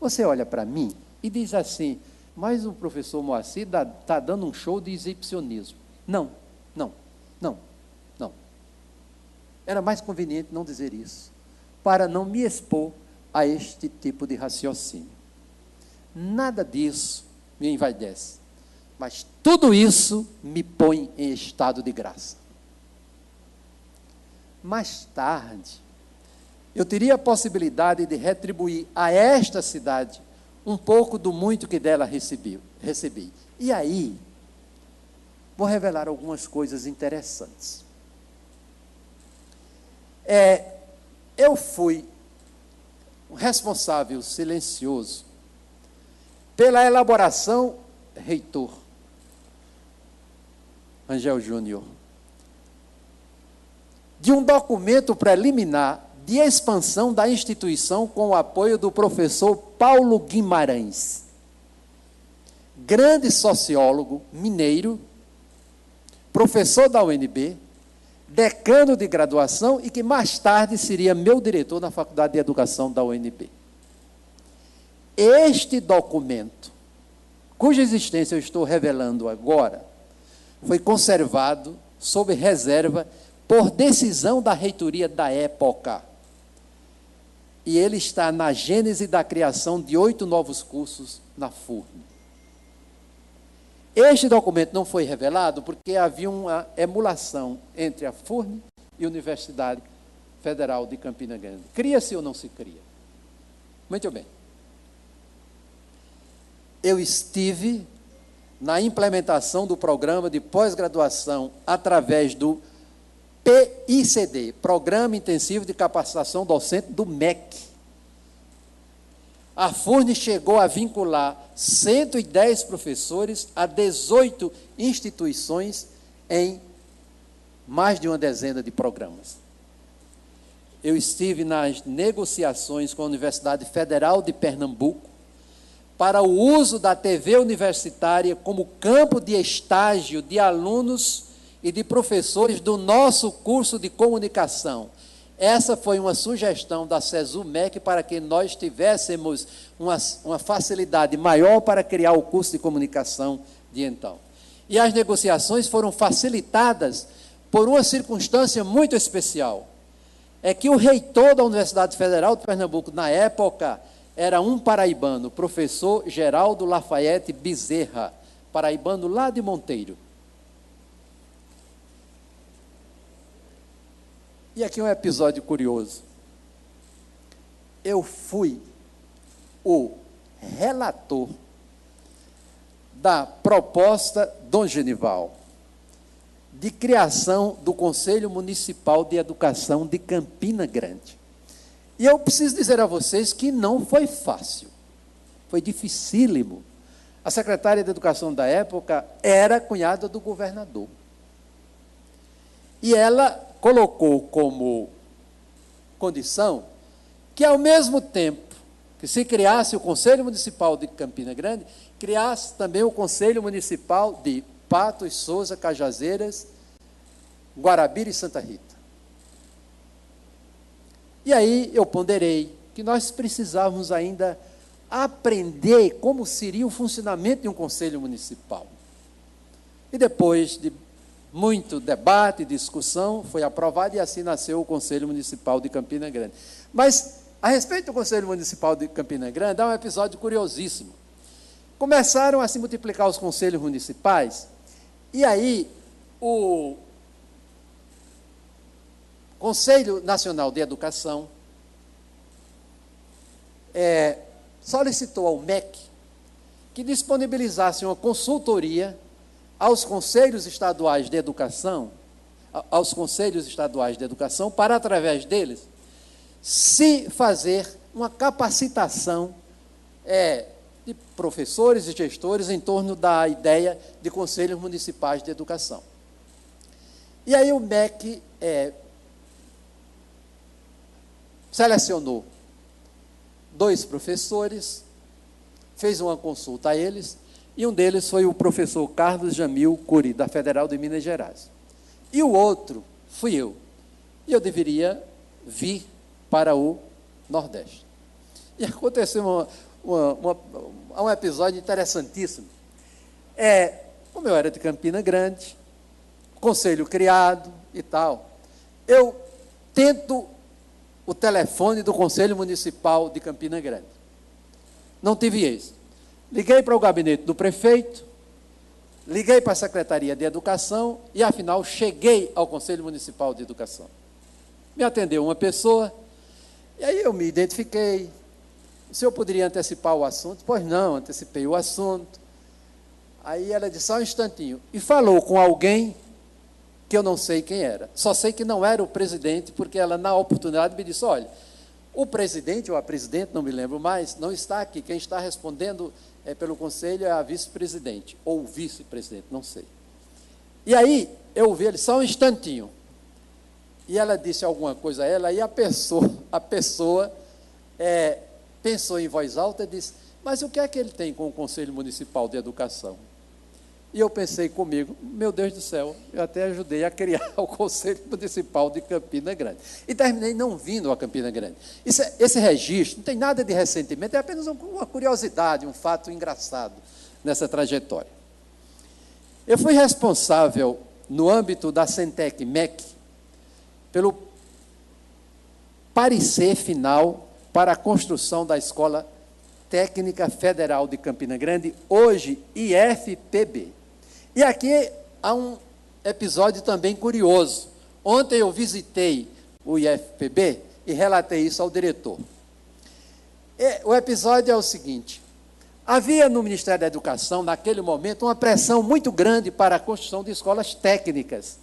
Você olha para mim e diz assim, mas o professor Moacir está dando um show de exibicionismo. Não. Era mais conveniente não dizer isso, para não me expor a este tipo de raciocínio. Nada disso me envaidece, mas tudo isso me põe em estado de graça. Mais tarde, eu teria a possibilidade de retribuir a esta cidade um pouco do muito que dela recebi. E aí, vou revelar algumas coisas interessantes. Eu fui um responsável silencioso pela elaboração, reitor Angel Júnior, de um documento preliminar de expansão da instituição com o apoio do professor Paulo Guimarães, grande sociólogo mineiro, professor da UNB, decano de graduação e que mais tarde seria meu diretor na Faculdade de Educação da UNB. Este documento, cuja existência eu estou revelando agora, foi conservado sob reserva por decisão da reitoria da época. E ele está na gênese da criação de 8 novos cursos na FURN. Este documento não foi revelado porque havia uma emulação entre a FURN e a Universidade Federal de Campina Grande. Cria-se ou não se cria? Muito bem. Eu estive na implementação do programa de pós-graduação através do PICD, Programa Intensivo de Capacitação Docente do MEC. A FURN chegou a vincular 110 professores a 18 instituições em mais de uma dezena de programas. Eu estive nas negociações com a Universidade Federal de Pernambuco para o uso da TV universitária como campo de estágio de alunos e de professores do nosso curso de comunicação. Essa foi uma sugestão da CESUMEC para que nós tivéssemos uma facilidade maior para criar o curso de comunicação de então. E as negociações foram facilitadas por uma circunstância muito especial. É que o reitor da Universidade Federal de Pernambuco, na época, era um paraibano, professor Geraldo Lafayette Bezerra, paraibano lá de Monteiro. E aqui um episódio curioso. Eu fui o relator da proposta Dom Genival de criação do Conselho Municipal de Educação de Campina Grande. E eu preciso dizer a vocês que não foi fácil, foi dificílimo. A secretária de Educação da época era cunhada do governador. E ela colocou como condição que, ao mesmo tempo que se criasse o Conselho Municipal de Campina Grande, criasse também o Conselho Municipal de Patos, Souza, Cajazeiras, Guarabira e Santa Rita. E aí eu ponderei que nós precisávamos ainda aprender como seria o funcionamento de um conselho municipal. E depois de muito debate e discussão, foi aprovado e assim nasceu o Conselho Municipal de Campina Grande. Mas, a respeito do Conselho Municipal de Campina Grande, há um episódio curiosíssimo. Começaram a se multiplicar os conselhos municipais, e aí o Conselho Nacional de Educação solicitou ao MEC que disponibilizasse uma consultoria aos conselhos estaduais de educação, para, através deles, se fazer uma capacitação de professores e gestores em torno da ideia de conselhos municipais de educação. E aí o MEC selecionou 2 professores, fez uma consulta a eles, e um deles foi o professor Carlos Jamil Curi, da Federal de Minas Gerais. E o outro fui eu. E eu deveria vir para o Nordeste. E aconteceu um episódio interessantíssimo. Como eu era de Campina Grande, conselho criado e tal, eu tento o telefone do Conselho Municipal de Campina Grande. Não tive êxito. Liguei para o gabinete do prefeito, liguei para a Secretaria de Educação e, afinal, cheguei ao Conselho Municipal de Educação. Me atendeu uma pessoa, e aí eu me identifiquei. O senhor poderia antecipar o assunto? Pois não, antecipei o assunto. Aí ela disse, só um instantinho, e falou com alguém que eu não sei quem era. Só sei que não era o presidente, porque ela, na oportunidade, me disse, olha, o presidente ou a presidente, não me lembro mais, não está aqui. Quem está respondendo pelo conselho é a vice-presidente, ou o vice-presidente, não sei. E aí, eu ouvi ele, só um instantinho. E ela disse alguma coisa a ela, e a pessoa pensou em voz alta e disse, mas o que é que ele tem com o Conselho Municipal de Educação? E eu pensei comigo, meu Deus do céu, eu até ajudei a criar o Conselho Municipal de Campina Grande. E terminei não vindo a Campina Grande. Esse registro não tem nada de ressentimento, é apenas uma curiosidade, um fato engraçado nessa trajetória. Eu fui responsável, no âmbito da Centec-MEC, pelo parecer final para a construção da Escola Técnica Federal de Campina Grande, hoje IFPB. E aqui há um episódio também curioso. Ontem eu visitei o IFPB e relatei isso ao diretor. O episódio é o seguinte: havia no Ministério da Educação, naquele momento, uma pressão muito grande para a construção de escolas técnicas,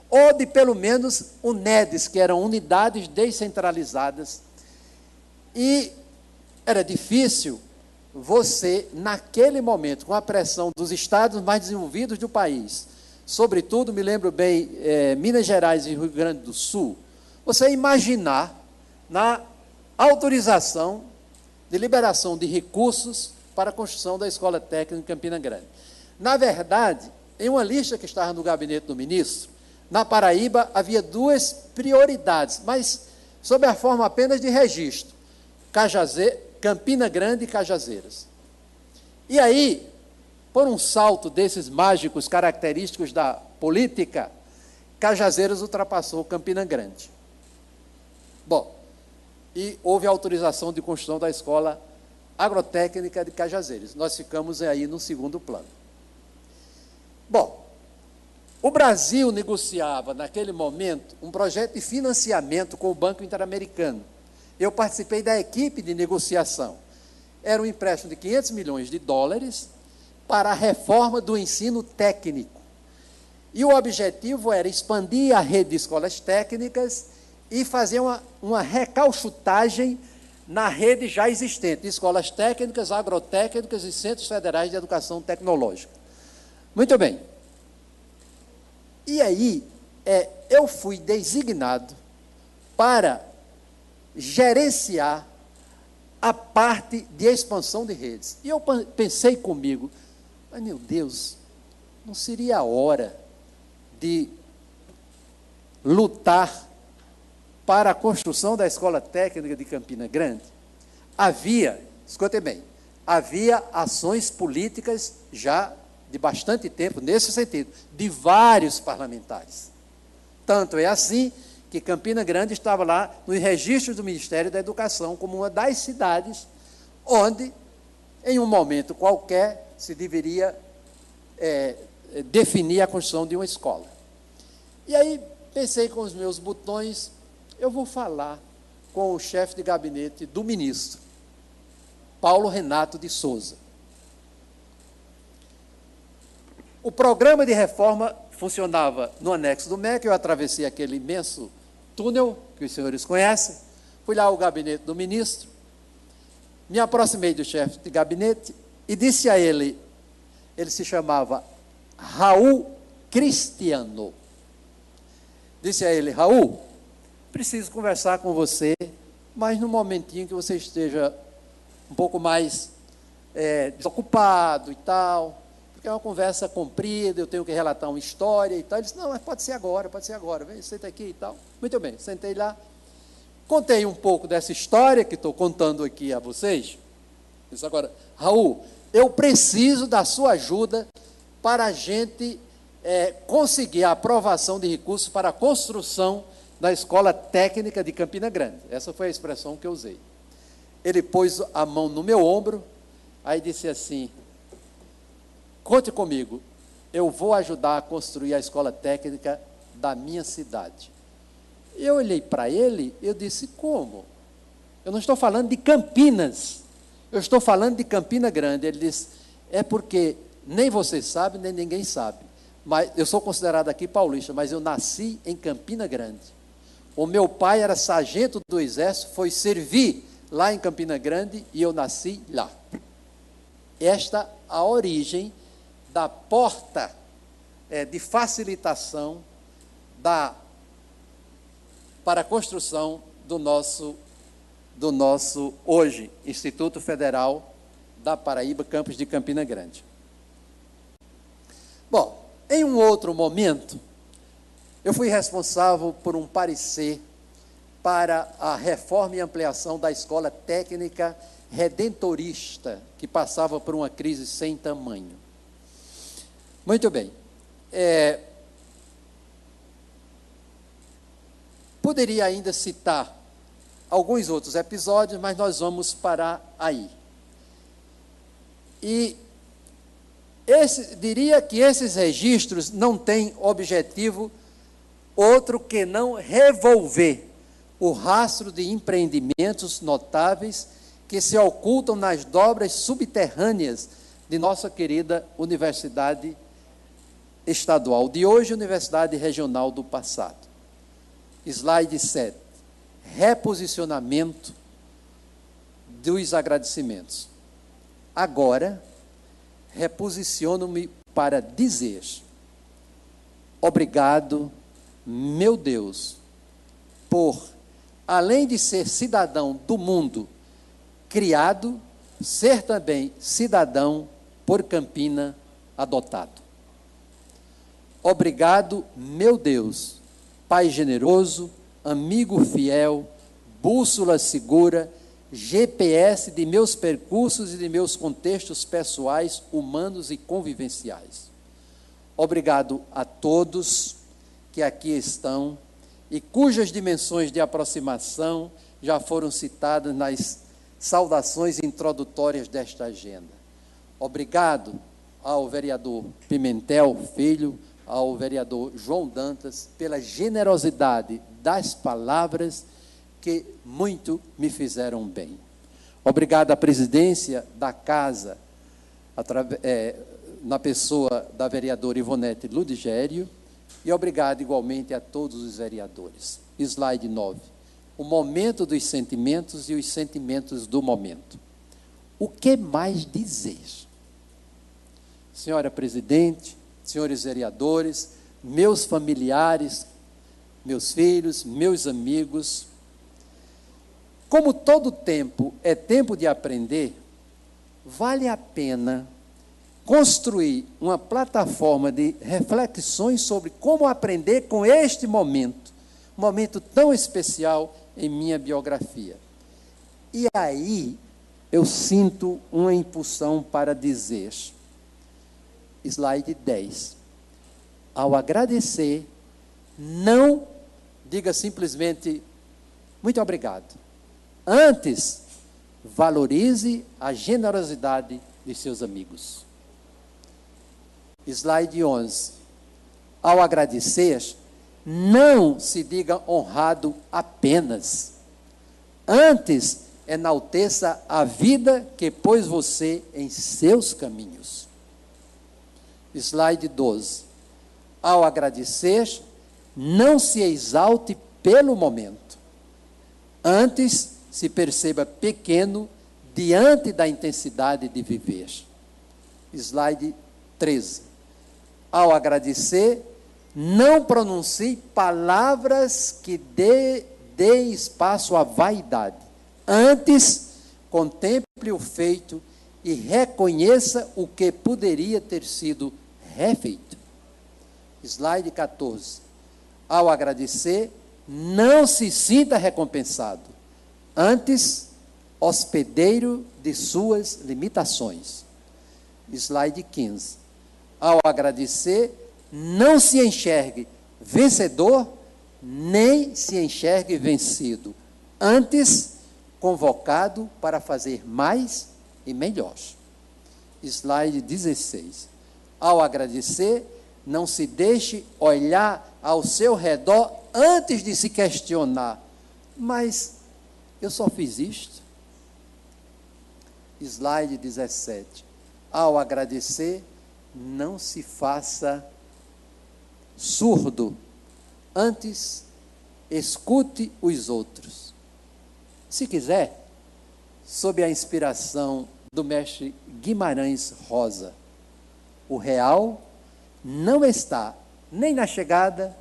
ou de pelo menos UNEDs, que eram unidades descentralizadas. E era difícil você, naquele momento, com a pressão dos estados mais desenvolvidos do país, sobretudo, me lembro bem, Minas Gerais e Rio Grande do Sul, você imaginar na autorização de liberação de recursos para a construção da Escola Técnica em Campina Grande. Na verdade, em uma lista que estava no gabinete do ministro, na Paraíba havia 2 prioridades, mas sob a forma apenas de registro: Campina Grande e Cajazeiras. E aí, por um salto desses mágicos característicos da política, Cajazeiras ultrapassou Campina Grande. Bom, e houve autorização de construção da Escola Agrotécnica de Cajazeiras. Nós ficamos aí no segundo plano. Bom, o Brasil negociava, naquele momento, um projeto de financiamento com o Banco Interamericano. Eu participei da equipe de negociação. Era um empréstimo de $500 milhões, para a reforma do ensino técnico. E o objetivo era expandir a rede de escolas técnicas e fazer uma recalchutagem na rede já existente, de escolas técnicas, agrotécnicas e centros federais de educação tecnológica. Muito bem. E aí, eu fui designado para gerenciar a parte de expansão de redes. E eu pensei comigo, mas, meu Deus, não seria a hora de lutar para a construção da Escola Técnica de Campina Grande? Havia, escutem bem, havia ações políticas já de bastante tempo, nesse sentido, de vários parlamentares. Tanto é assim que Campina Grande estava lá nos registros do Ministério da Educação como uma das cidades onde, em um momento qualquer, se deveria definir a construção de uma escola. E aí pensei com os meus botões, eu vou falar com o chefe de gabinete do ministro, Paulo Renato de Souza. O programa de reforma funcionava no anexo do MEC, eu atravessei aquele imenso túnel, que os senhores conhecem, fui lá ao gabinete do ministro, me aproximei do chefe de gabinete e disse a ele se chamava Raul Cristiano, disse a ele, Raul, preciso conversar com você, mas no momentinho que você esteja um pouco mais desocupado e tal, porque é uma conversa comprida, eu tenho que relatar uma história e tal. Ele disse, não, mas pode ser agora, vem, senta aqui e tal. Muito bem, sentei lá, contei um pouco dessa história que estou contando aqui a vocês. Disse agora, Raul, eu preciso da sua ajuda para a gente conseguir a aprovação de recursos para a construção da Escola Técnica de Campina Grande. Essa foi a expressão que eu usei. Ele pôs a mão no meu ombro, aí disse assim, conte comigo, eu vou ajudar a construir a escola técnica da minha cidade. Eu olhei para ele, eu disse, como? Eu não estou falando de Campinas, eu estou falando de Campina Grande. Ele disse, é porque nem você sabe, nem ninguém sabe, mas eu sou considerado aqui paulista, mas eu nasci em Campina Grande. O meu pai era sargento do Exército, foi servir lá em Campina Grande e eu nasci lá. Esta a origem da porta de facilitação para a construção do nosso hoje Instituto Federal da Paraíba, campus de Campina Grande. Bom, em um outro momento, eu fui responsável por um parecer para a reforma e ampliação da Escola Técnica Redentorista, que passava por uma crise sem tamanho. Muito bem. Poderia ainda citar alguns outros episódios, mas nós vamos parar aí. E diria que esses registros não têm objetivo outro que não revolver o rastro de empreendimentos notáveis que se ocultam nas dobras subterrâneas de nossa querida Universidade Estadual de hoje, Universidade Regional do passado. Slide 7. Reposicionamento dos agradecimentos. Agora, reposiciono-me para dizer: obrigado, meu Deus, por, além de ser cidadão do mundo criado, ser também cidadão por Campina adotado. Obrigado, meu Deus, Pai generoso, amigo fiel, bússola segura, GPS de meus percursos e de meus contextos pessoais, humanos e convivenciais. Obrigado a todos que aqui estão e cujas dimensões de aproximação já foram citadas nas saudações introdutórias desta agenda. Obrigado ao vereador Pimentel Filho, ao vereador João Dantas, pela generosidade das palavras que muito me fizeram bem. Obrigado à presidência da casa, na pessoa da vereadora Ivonete Ludigério, e obrigado igualmente a todos os vereadores. Slide 9. O momento dos sentimentos e os sentimentos do momento. O que mais dizer? Senhora presidente, senhores vereadores, meus familiares, meus filhos, meus amigos, como todo tempo é tempo de aprender, vale a pena construir uma plataforma de reflexões sobre como aprender com este momento, um momento tão especial em minha biografia. E aí eu sinto uma impulsão para dizer, slide 10, ao agradecer, não diga simplesmente muito obrigado. Antes, valorize a generosidade de seus amigos. Slide 11. Ao agradecer, não se diga honrado apenas. Antes, enalteça a vida que pôs você em seus caminhos. Slide 12. Ao agradecer, não se exalte pelo momento. Antes, se perceba pequeno diante da intensidade de viver. Slide 13. Ao agradecer, não pronuncie palavras que dê espaço à vaidade. Antes, contemple o feito e reconheça o que poderia ter sido refeito. Slide 14. Ao agradecer, não se sinta recompensado. Antes, hospedeiro de suas limitações. Slide 15. Ao agradecer, não se enxergue vencedor, nem se enxergue vencido. Antes, convocado para fazer mais e melhor. Slide 16. Ao agradecer, não se deixe olhar ao seu redor antes de se questionar. Mas eu só fiz isto? Slide 17. Ao agradecer, não se faça surdo. Antes, escute os outros. Se quiser, sob a inspiração do mestre Guimarães Rosa, o real não está nem na chegada,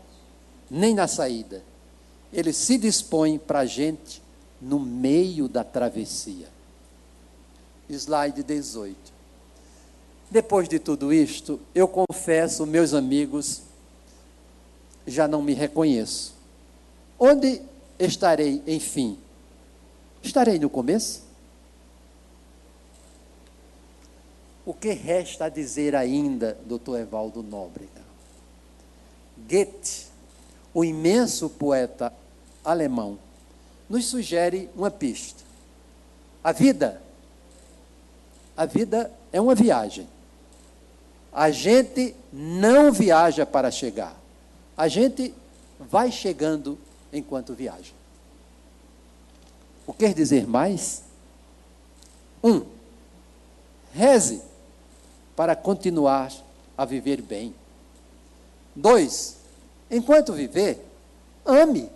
nem na saída. Ele se dispõe para a gente no meio da travessia. Slide 18. Depois de tudo isto, eu confesso, meus amigos, já não me reconheço. Onde estarei, enfim? Estarei no começo? O que resta a dizer ainda, Dr. Evaldo Nóbrega? Goethe, o imenso poeta alemão, nos sugere uma pista. A vida é uma viagem. A gente não viaja para chegar. A gente vai chegando enquanto viaja. O que quer dizer mais? 1. Reze para continuar a viver bem. 2. Enquanto viver, ame.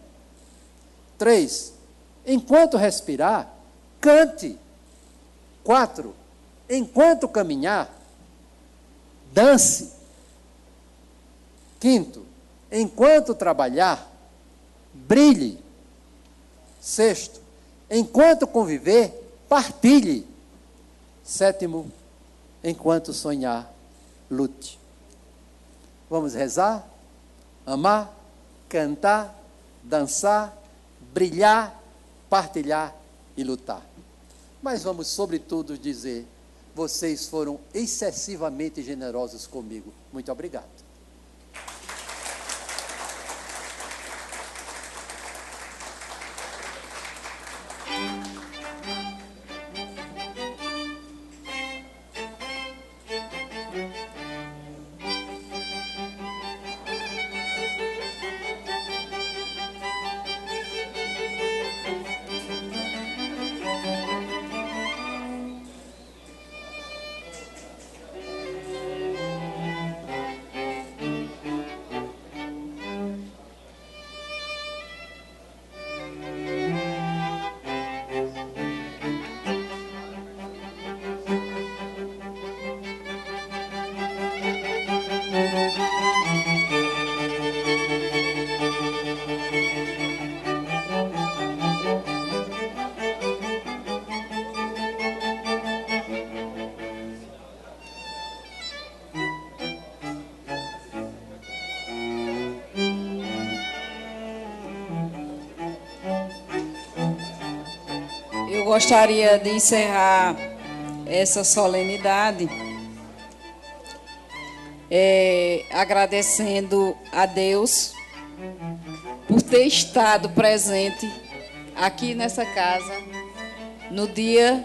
3. Enquanto respirar, cante. 4. Enquanto caminhar, dance. 5. Enquanto trabalhar, brilhe. 6. Enquanto conviver, partilhe. 7. Enquanto sonhar, lute. Vamos rezar, amar, cantar, dançar, brilhar, partilhar e lutar. Mas vamos, sobretudo, dizer: vocês foram excessivamente generosos comigo. Muito obrigado. gostaria de encerrar essa solenidade agradecendo a Deus por ter estado presente aqui nessa casa no dia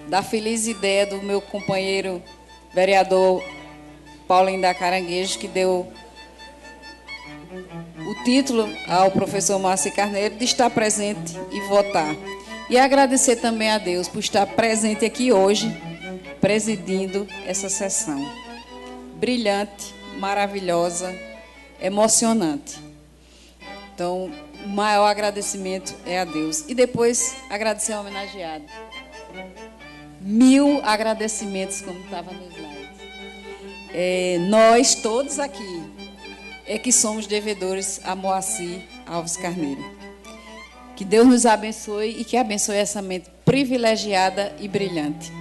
da feliz ideia do meu companheiro vereador Paulinho da Caranguejo, que deu o título ao professor Moacir Carneiro de estar presente e votar. E agradecer também a Deus por estar presente aqui hoje, presidindo essa sessão. Brilhante, maravilhosa, emocionante. Então, o maior agradecimento é a Deus. E depois, agradecer ao homenageado. 1000 agradecimentos, como estava no slide. Nós, todos aqui, é que somos devedores a Moacir Alves Carneiro. Que Deus nos abençoe e que abençoe essa mente privilegiada e brilhante.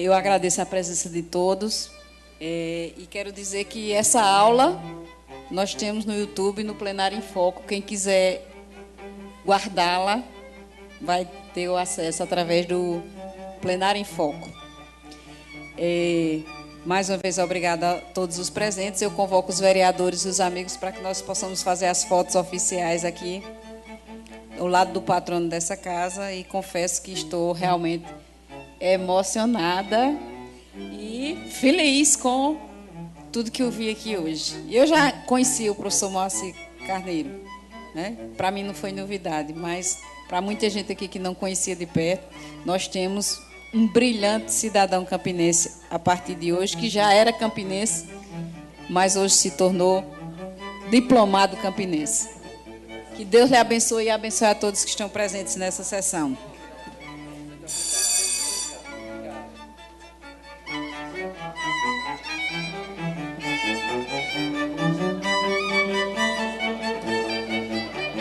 Eu agradeço a presença de todos e quero dizer que essa aula nós temos no YouTube, no Plenário em Foco. Quem quiser guardá-la vai ter o acesso através do Plenário em Foco. Mais uma vez, obrigada a todos os presentes. Eu convoco os vereadores e os amigos para que nós possamos fazer as fotos oficiais aqui, ao lado do patrono dessa casa, e confesso que estou realmente emocionada e feliz com tudo que eu vi aqui hoje. Eu já conheci o professor Moacir Carneiro, né? Para mim não foi novidade, mas para muita gente aqui que não conhecia de perto, nós temos um brilhante cidadão campinense a partir de hoje, que já era campinense, mas hoje se tornou diplomado campinense. Que Deus lhe abençoe e abençoe a todos que estão presentes nessa sessão.